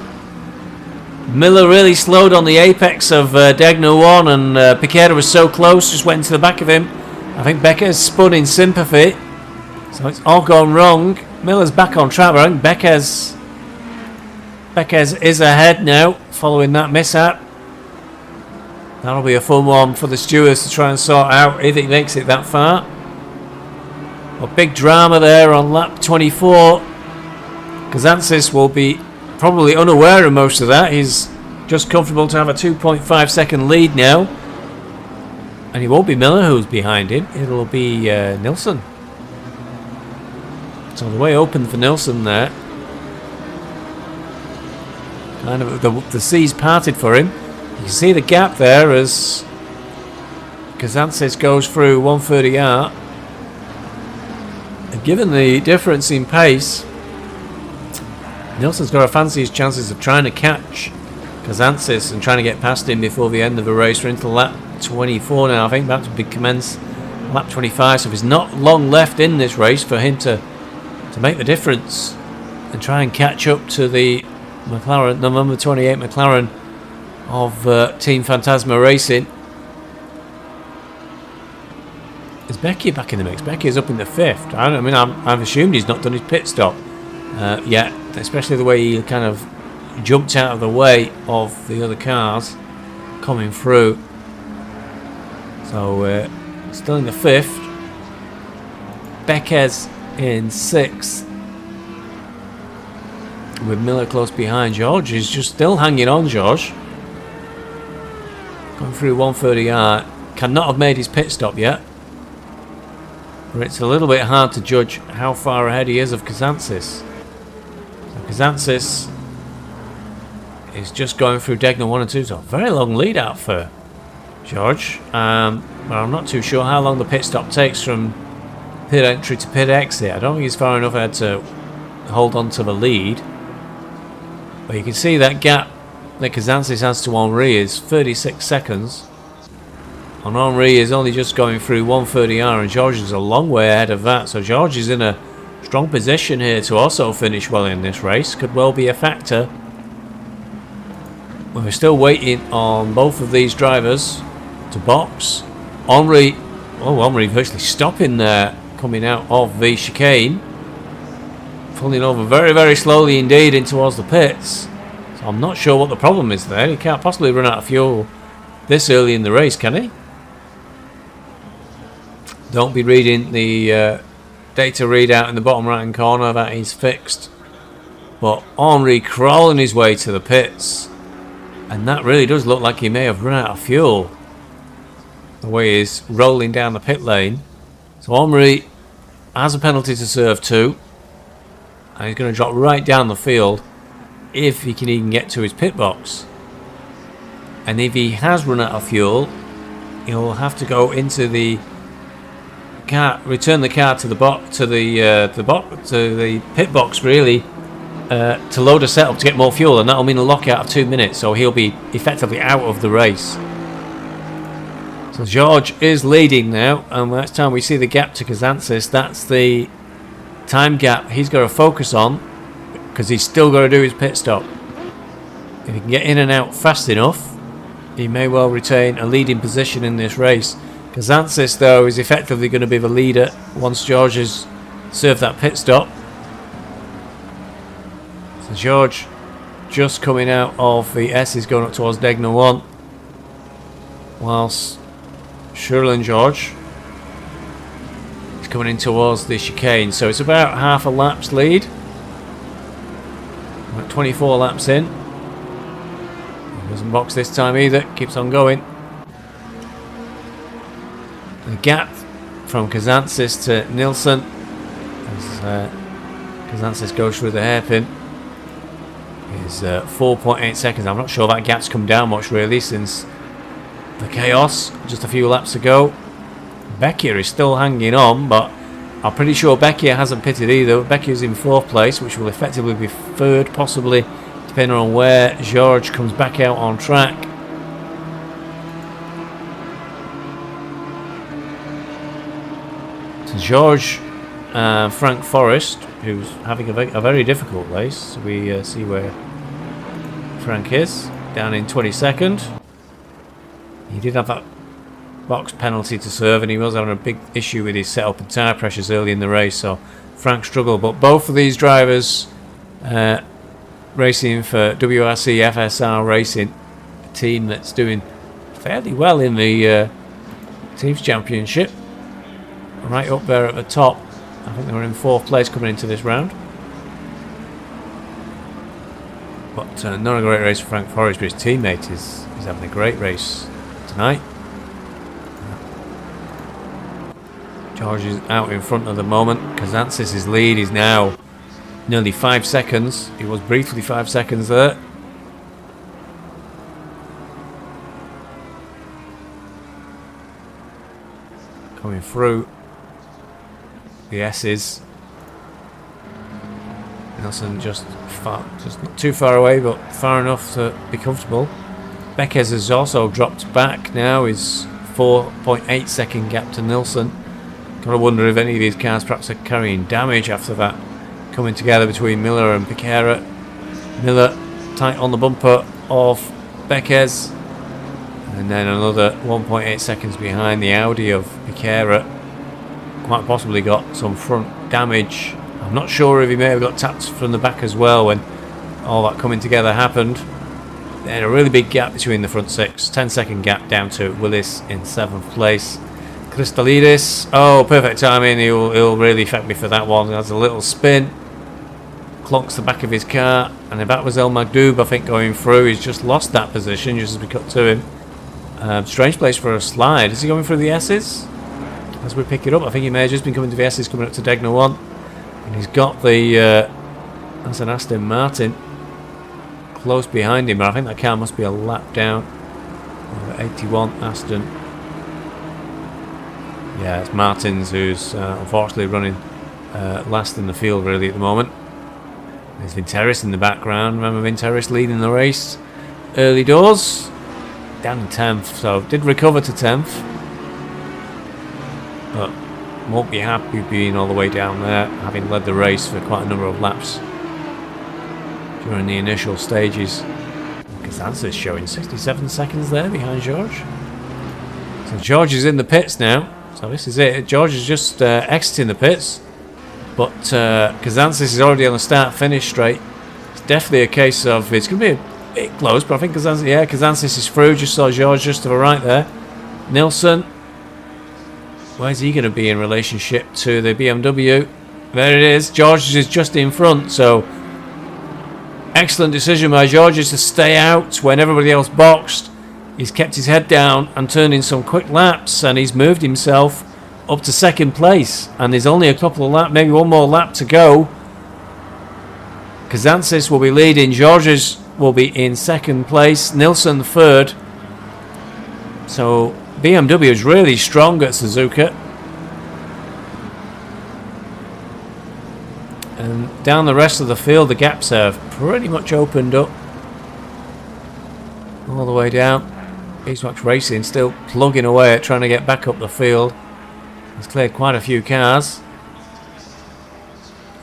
Miller really slowed on the apex of Degner 1. And Piquera was so close. Just went into the back of him. I think Becca's spun in sympathy. So it's all gone wrong. Miller's back on track. But I think Becca's is ahead now. Following that mishap. That'll be a fun one for the stewards to try and sort out if it makes it that far. A big drama there on lap 24. Kazantsis will be probably unaware of most of that. He's just comfortable to have a 2.5 second lead now. And it won't be Miller who's behind him. It'll be Nilsson. So the way open for Nilsson there. Kind of the seas parted for him. You can see the gap there as Kazantsis goes through 130R. And given the difference in pace, Nilsson's got to fancy his chances of trying to catch Kazantsis and trying to get past him before the end of the race. We're into lap 24 now, I think. About to be commence lap 25. So there's not long left in this race for him to make the difference and try and catch up to the McLaren, the number 28 McLaren of Team Phantasma Racing. Is Becky back in the mix? Becky is up in the 5th. I've assumed he's not done his pit stop yet, especially the way he kind of jumped out of the way of the other cars coming through. So still in the 5th. Becky's in 6th. With Miller close behind. George is just still hanging on, George. Going through 130R. Cannot have made his pit stop yet. But it's a little bit hard to judge how far ahead he is of Kazantsis. So Kazantsis is just going through Degner 1 and 2. So a very long lead out for George. But I'm not too sure how long the pit stop takes from pit entry to pit exit. I don't think he's far enough ahead to hold on to the lead. But you can see that gap that Kazantsis has to Henri is 36 seconds. And Henri is only just going through 130R, and George is a long way ahead of that. So George is in a strong position here to also finish well in this race. Could well be a factor. But we're still waiting on both of these drivers to box. Henri virtually stopping there, coming out of the chicane. Pulling over very, very slowly indeed in towards the pits. So I'm not sure what the problem is there. He can't possibly run out of fuel this early in the race, can he? Don't be reading the data readout in the bottom right hand corner that he's fixed. But Henri crawling his way to the pits. And that really does look like he may have run out of fuel. The way he's rolling down the pit lane. So Henri has a penalty to serve too. And he's going to drop right down the field if he can even get to his pit box. And if he has run out of fuel, he'll have to go into the car, return the car to the pit box really, to load a setup to get more fuel, and that'll mean a lockout of 2 minutes. So he'll be effectively out of the race. So George is leading now, and next time we see the gap to Kazantsis, that's the time gap he's got to focus on, because he's still got to do his pit stop. If he can get in and out fast enough, he may well retain a leading position in this race. Kazantsis, though, is effectively going to be the leader once George has served that pit stop. So George just coming out of the S is going up towards Degner 1, whilst Sherlin George is coming in towards the chicane. So it's about half a lap's lead. We're at 24 laps in. He doesn't box this time either, keeps on going. The gap from Kazantsis to Nilsson as Kazantsis goes through the hairpin is 4.8 seconds. I'm not sure that gap's come down much really since the chaos just a few laps ago. Beckier is still hanging on, but I'm pretty sure Beckier hasn't pitted either. Beckier's in 4th place, which will effectively be 3rd, possibly, depending on where George comes back out on track. So George Frank Forrest, who's having a very difficult race. So we see where Frank is, down in 22nd. He did have that box penalty to serve, and he was having a big issue with his setup and tyre pressures early in the race, so Frank struggled. But both of these drivers racing for WRC FSR Racing, a team that's doing fairly well in the Teams Championship. Right up there at the top. I think they were in 4th place coming into this round. But not a great race for Frank Forrest, but his teammate is having a great race tonight. George is out in front at the moment. Kazantzis' lead is now nearly 5 seconds. He was briefly 5 seconds there. Coming through the S's. Nelson just not too far away, but far enough to be comfortable. Beckes has also dropped back now. Is 4.8 second gap to Nilsson. Gotta wonder if any of these cars perhaps are carrying damage after that coming together between Miller and Piquera. Miller tight on the bumper of Beckes, and then another 1.8 seconds behind the Audi of Piquera. Quite possibly got some front damage. I'm not sure if he may have got tapped from the back as well when all that coming together happened. Then a really big gap between the front 6. 10-second gap down to Willis in 7th place. Kristallidis, oh, perfect timing. He'll really affect me for that one. He has a little spin, clonks the back of his car, and if that was El Magdoub, I think, going through, he's just lost that position just as we cut to him. Strange place for a slide. Is he going through the S's? As we pick it up, I think he may have just been coming to the S's, coming up to Degner 1. And he's got the, that's an Aston Martin close behind him, but I think that car must be a lap down. 81 Aston. Yeah, it's Martins who's unfortunately running last in the field really at the moment. There's Vinteris in the background. Remember Vinteris leading the race early doors. Down in 10th, so did recover to 10th. But won't be happy being all the way down there, having led the race for quite a number of laps during the initial stages. Kazantzis showing 67 seconds there behind George. So George is in the pits now. So this is it. George is just exiting the pits, but Kazantzis is already on the start-finish straight. It's definitely a case of it's going to be a bit close, but I think Kazantzis is through. Just saw George just to the right there. Nilsson, where's he going to be in relationship to the BMW? There it is. George is just in front, so excellent decision by George to stay out when everybody else boxed. He's kept his head down and turned in some quick laps, and he's moved himself up to 2nd place. And there's only a couple of laps, maybe one more lap to go. Kazantzis will be leading. Georges will be in 2nd place. Nilsson 3rd. So BMW is really strong at Suzuka. And down the rest of the field, the gaps have pretty much opened up all the way down. Beeswax Racing still plugging away at trying to get back up the field. He's cleared quite a few cars.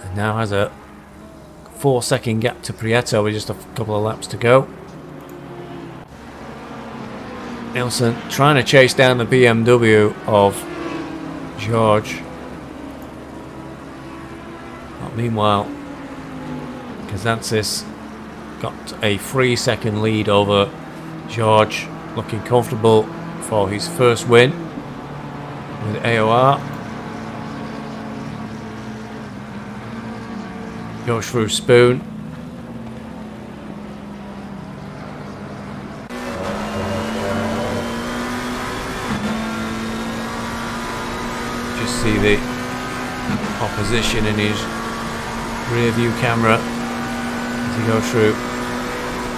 And now has a 4-second gap to Prieto with just a couple of laps to go. Nilsson trying to chase down the BMW of George. But meanwhile, Kazantzis got a 3-second lead over George, looking comfortable for his first win with AOR. Goes through Spoon. Just see the opposition in his rear view camera as he goes through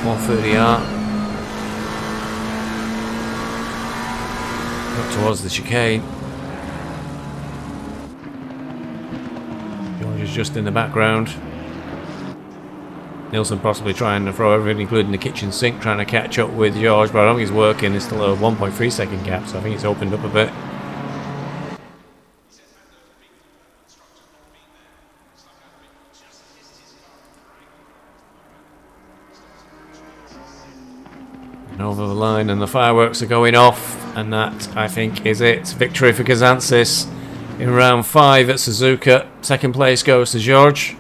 130R. Up towards the chicane. George is just in the background. Nilsson possibly trying to throw everything, including the kitchen sink, trying to catch up with George, but I don't think he's working. It's still a 1.3 second gap, so I think it's opened up a bit. And over the line, and the fireworks are going off, and that, I think, is it. Victory for Kazantzis in round 5 at Suzuka. 2nd place goes to George.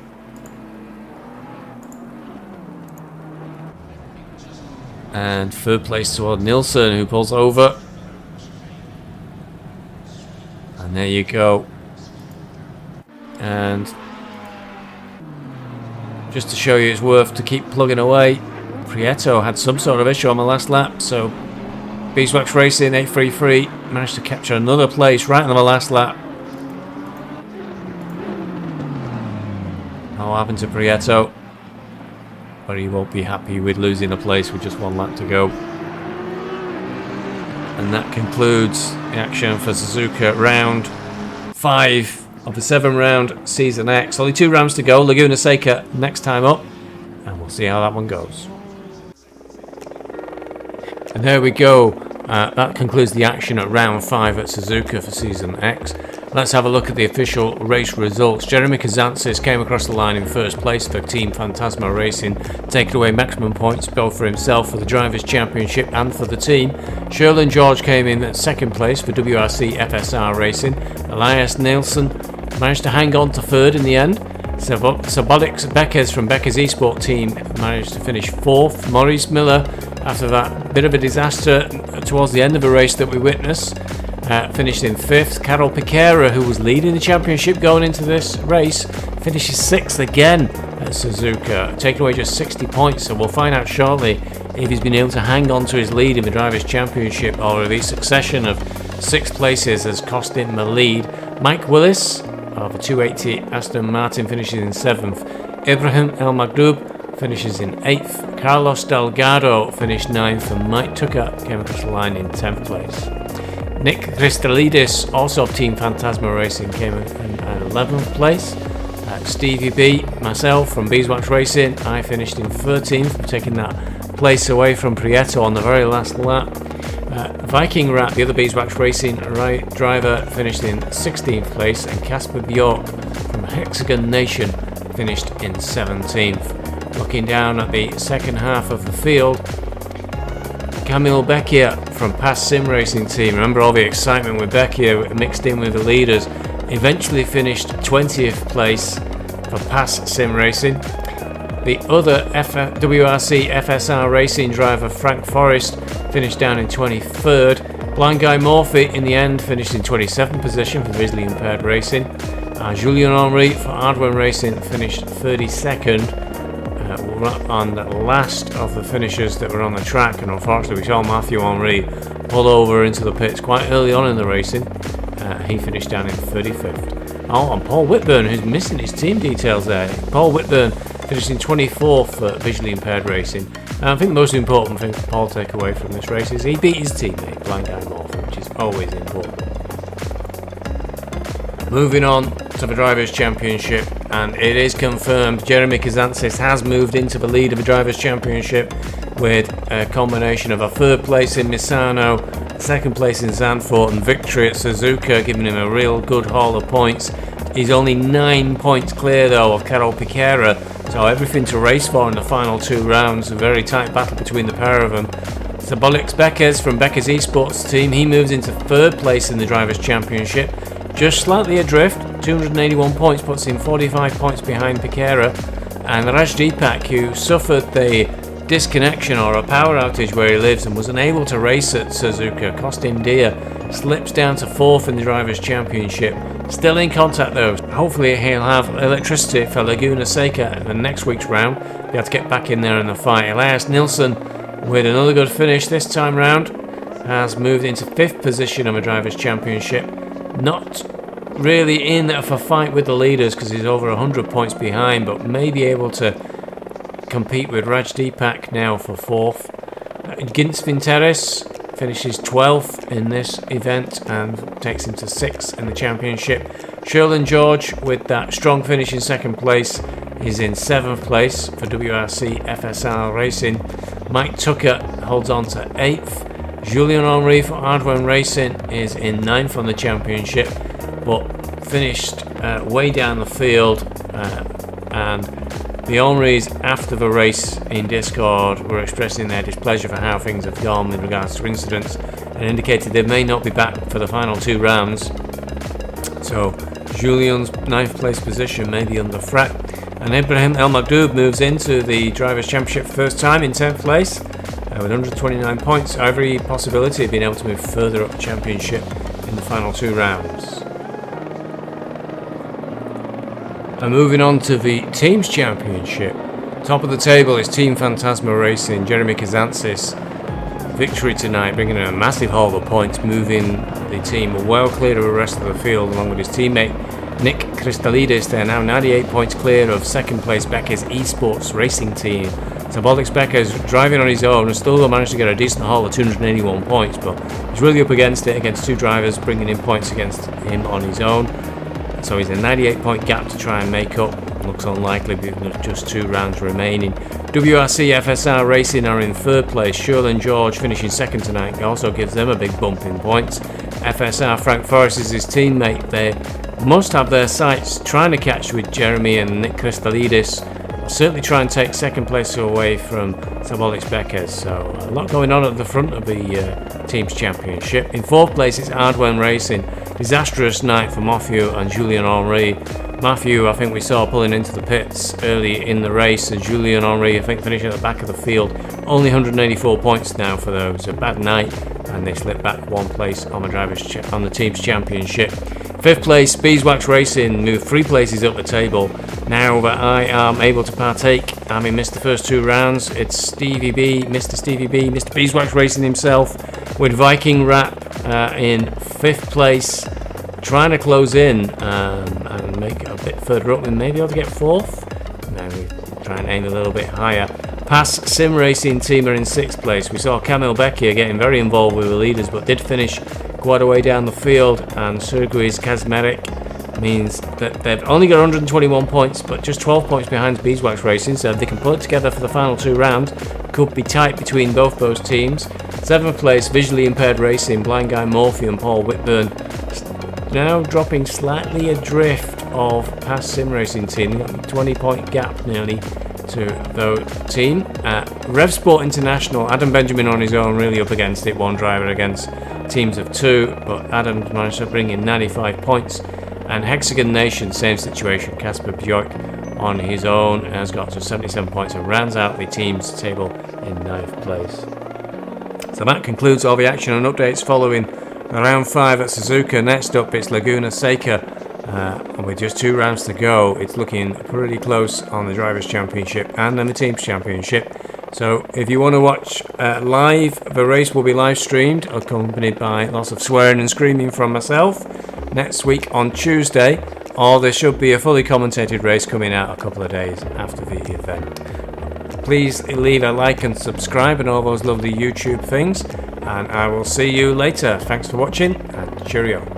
And third place toward Nielsen, who pulls over. And there you go. And just to show you it's worth to keep plugging away, Prieto had some sort of issue on the last lap, so Beeswax Racing 833 managed to capture another place right on the last lap. What happened to Prieto? But he won't be happy with losing a place with just one lap to go. And that concludes the action for Suzuka round 5 of the 7-round Season X. Only 2 rounds to go. Laguna Seca next time up, and we'll see how that one goes. And there we go. That concludes the action at round 5 at Suzuka for Season X. Let's have a look at the official race results. Jeremy Kazantsis came across the line in first place for Team Phantasma Racing, taking away maximum points both for himself for the Drivers' Championship and for the team. Sherlyn George came in at second place for WRC FSR Racing. Elias Nielsen managed to hang on to third in the end. Sabolix Beckers from Beckers Esport team managed to finish fourth. Maurice Miller, after that bit of a disaster towards the end of the race that we witnessed, finished in 5th. Carol Piquera, who was leading the championship going into this race, finishes 6th again at Suzuka, taking away just 60 points. So we'll find out shortly if he's been able to hang on to his lead in the Drivers' Championship, or if the succession of 6 places has cost him the lead. Mike Willis of a 280 Aston Martin finishes in 7th. Ibrahim El Magdoub finishes in 8th. Carlos Delgado finished 9th, and Mike Tucker came across the line in 10th place. Nick Christolidis, also of Team Phantasma Racing, came in 11th place. Stevie B, myself from Beeswax Racing, I finished in 13th, taking that place away from Prieto on the very last lap. Viking Rat, the other Beeswax Racing driver, finished in 16th place, and Casper Bjork from Hexagon Nation finished in 17th. Looking down at the second half of the field, Camille Beckier from Pass Sim Racing team, remember all the excitement with Beckier mixed in with the leaders, eventually finished 20th place for Pass Sim Racing. The other WRC FSR Racing driver, Frank Forrest, finished down in 23rd. Blind Guy Murphy in the end finished in 27th position for Visually Impaired Racing. Julien Henry for Ardwen Racing finished 32nd. On the last of the finishers that were on the track, and unfortunately we saw Matthew Henry pull over into the pits quite early on in the racing. He finished down in 35th. Oh, and Paul Whitburn, who's missing his team details there. Paul Whitburn finished in 24th for Visually Impaired Racing. And I think the most important thing for Paul to take away from this race is he beat his teammate, Blind Guy Murphy, which is always important. Moving on to the Drivers' Championship, and it is confirmed Jeremy Kazantsis has moved into the lead of the Drivers' Championship with a combination of a 3rd place in Misano, 2nd place in Zandvoort, and victory at Suzuka, giving him a real good haul of points. He's only 9 points clear though of Carol Piquera, so everything to race for in the final 2 rounds. A very tight battle between the pair of them. Sabolix Beckers from Beckers Esports team, he moves into 3rd place in the Drivers' Championship, just slightly adrift. 281 points puts him 45 points behind Piquera. And Raj Deepak, who suffered the disconnection or a power outage where he lives and was unable to race at Suzuka, cost him dear, slips down to 4th in the Drivers' Championship. Still in contact though. Hopefully he'll have electricity for Laguna Seca in the next week's round. Be able to get back in there in the fight. Elias Nielsen, with another good finish this time round, has moved into 5th position of the Drivers' Championship. Not really in for fight with the leaders because he's over 100 points behind, but may be able to compete with Raj Deepak now for 4th. Gintz Vinteres finishes 12th in this event and takes him to 6th in the championship. Sherlyn George, with that strong finish in 2nd place, is in 7th place for WRC FSR Racing. Mike Tucker holds on to 8th. Julien Henry for Ardwen Racing is in 9th on the championship, but finished way down the field, and the Henrys after the race in Discord were expressing their displeasure for how things have gone in regards to incidents and indicated they may not be back for the final 2 rounds. So Julian's 9th place position may be under threat, and Ibrahim El Magdoub moves into the Drivers' Championship for the first time in 10th place with 129 points, every possibility of being able to move further up the championship in the final 2 rounds. And moving on to the Teams Championship. Top of the table is Team Phantasma Racing, Jeremy Kazantsis. Victory tonight, bringing in a massive haul of points, moving the team well clear of the rest of the field, along with his teammate Nick Christalidis. They're now 98 points clear of second place Becker's esports racing team. So Bolix Becker is driving on his own and still managed to get a decent haul of 281 points, but he's really up against it against 2 drivers bringing in points against him on his own. So he's a 98 point gap to try and make up. Looks unlikely with just 2 rounds remaining. WRC FSR Racing are in 3rd place. Sherlin George finishing 2nd tonight also gives them a big bump in points. FSR Frank Forrest is his teammate. They must have their sights trying to catch with Jeremy and Nick Christalidis. Certainly try and take 2nd place away from Sabolix Beckers. So a lot going on at the front of the Teams Championship. In 4th place is Ardwen Racing. Disastrous night for Matthew and Julien Henry. Matthew, I think we saw pulling into the pits early in the race, and Julien Henry, I think, finishing at the back of the field. Only 184 points now for those. A bad night, and they slipped back 1 place on the Teams Championship. 5th place, Beeswax Racing, moved 3 places up the table. Now that I am able to partake, having missed the first 2 rounds, it's Stevie B, Mr. Beeswax Racing himself, with Viking Rap in 5th place, trying to close in and make it a bit further up, and maybe able to get 4th. Maybe try and aim a little bit higher. Pass Sim Racing team are in 6th place. We saw Kamil Bekia getting very involved with the leaders, but did finish quite a way down the field, and Sergui's Kazmerik means that they've only got 121 points, but just 12 points behind Beeswax Racing, so if they can pull it together for the final 2 rounds, could be tight between both those teams. 7th place, Visually Impaired Racing, Blind Guy Morphy and Paul Whitburn, now dropping slightly adrift of past Sim Racing team. 20 point gap nearly to the team. Rev Sport International, Adam Benjamin on his own, really up against it, 1 driver against teams of 2, but Adam managed to bring in 95 points. And Hexagon Nation, same situation. Kasper Bjork on his own has got to 77 points and rounds out the team's table in 9th place. So that concludes all the action and updates following round 5 at Suzuka. Next up it's Laguna Seca, and with just 2 rounds to go, it's looking pretty close on the Drivers' Championship and then the Teams' Championship. So if you want to watch live, the race will be live streamed, accompanied by lots of swearing and screaming from myself, next week on Tuesday, or there should be a fully commentated race coming out a couple of days after the event. Please leave a like and subscribe and all those lovely YouTube things, and I will see you later. Thanks for watching, and cheerio.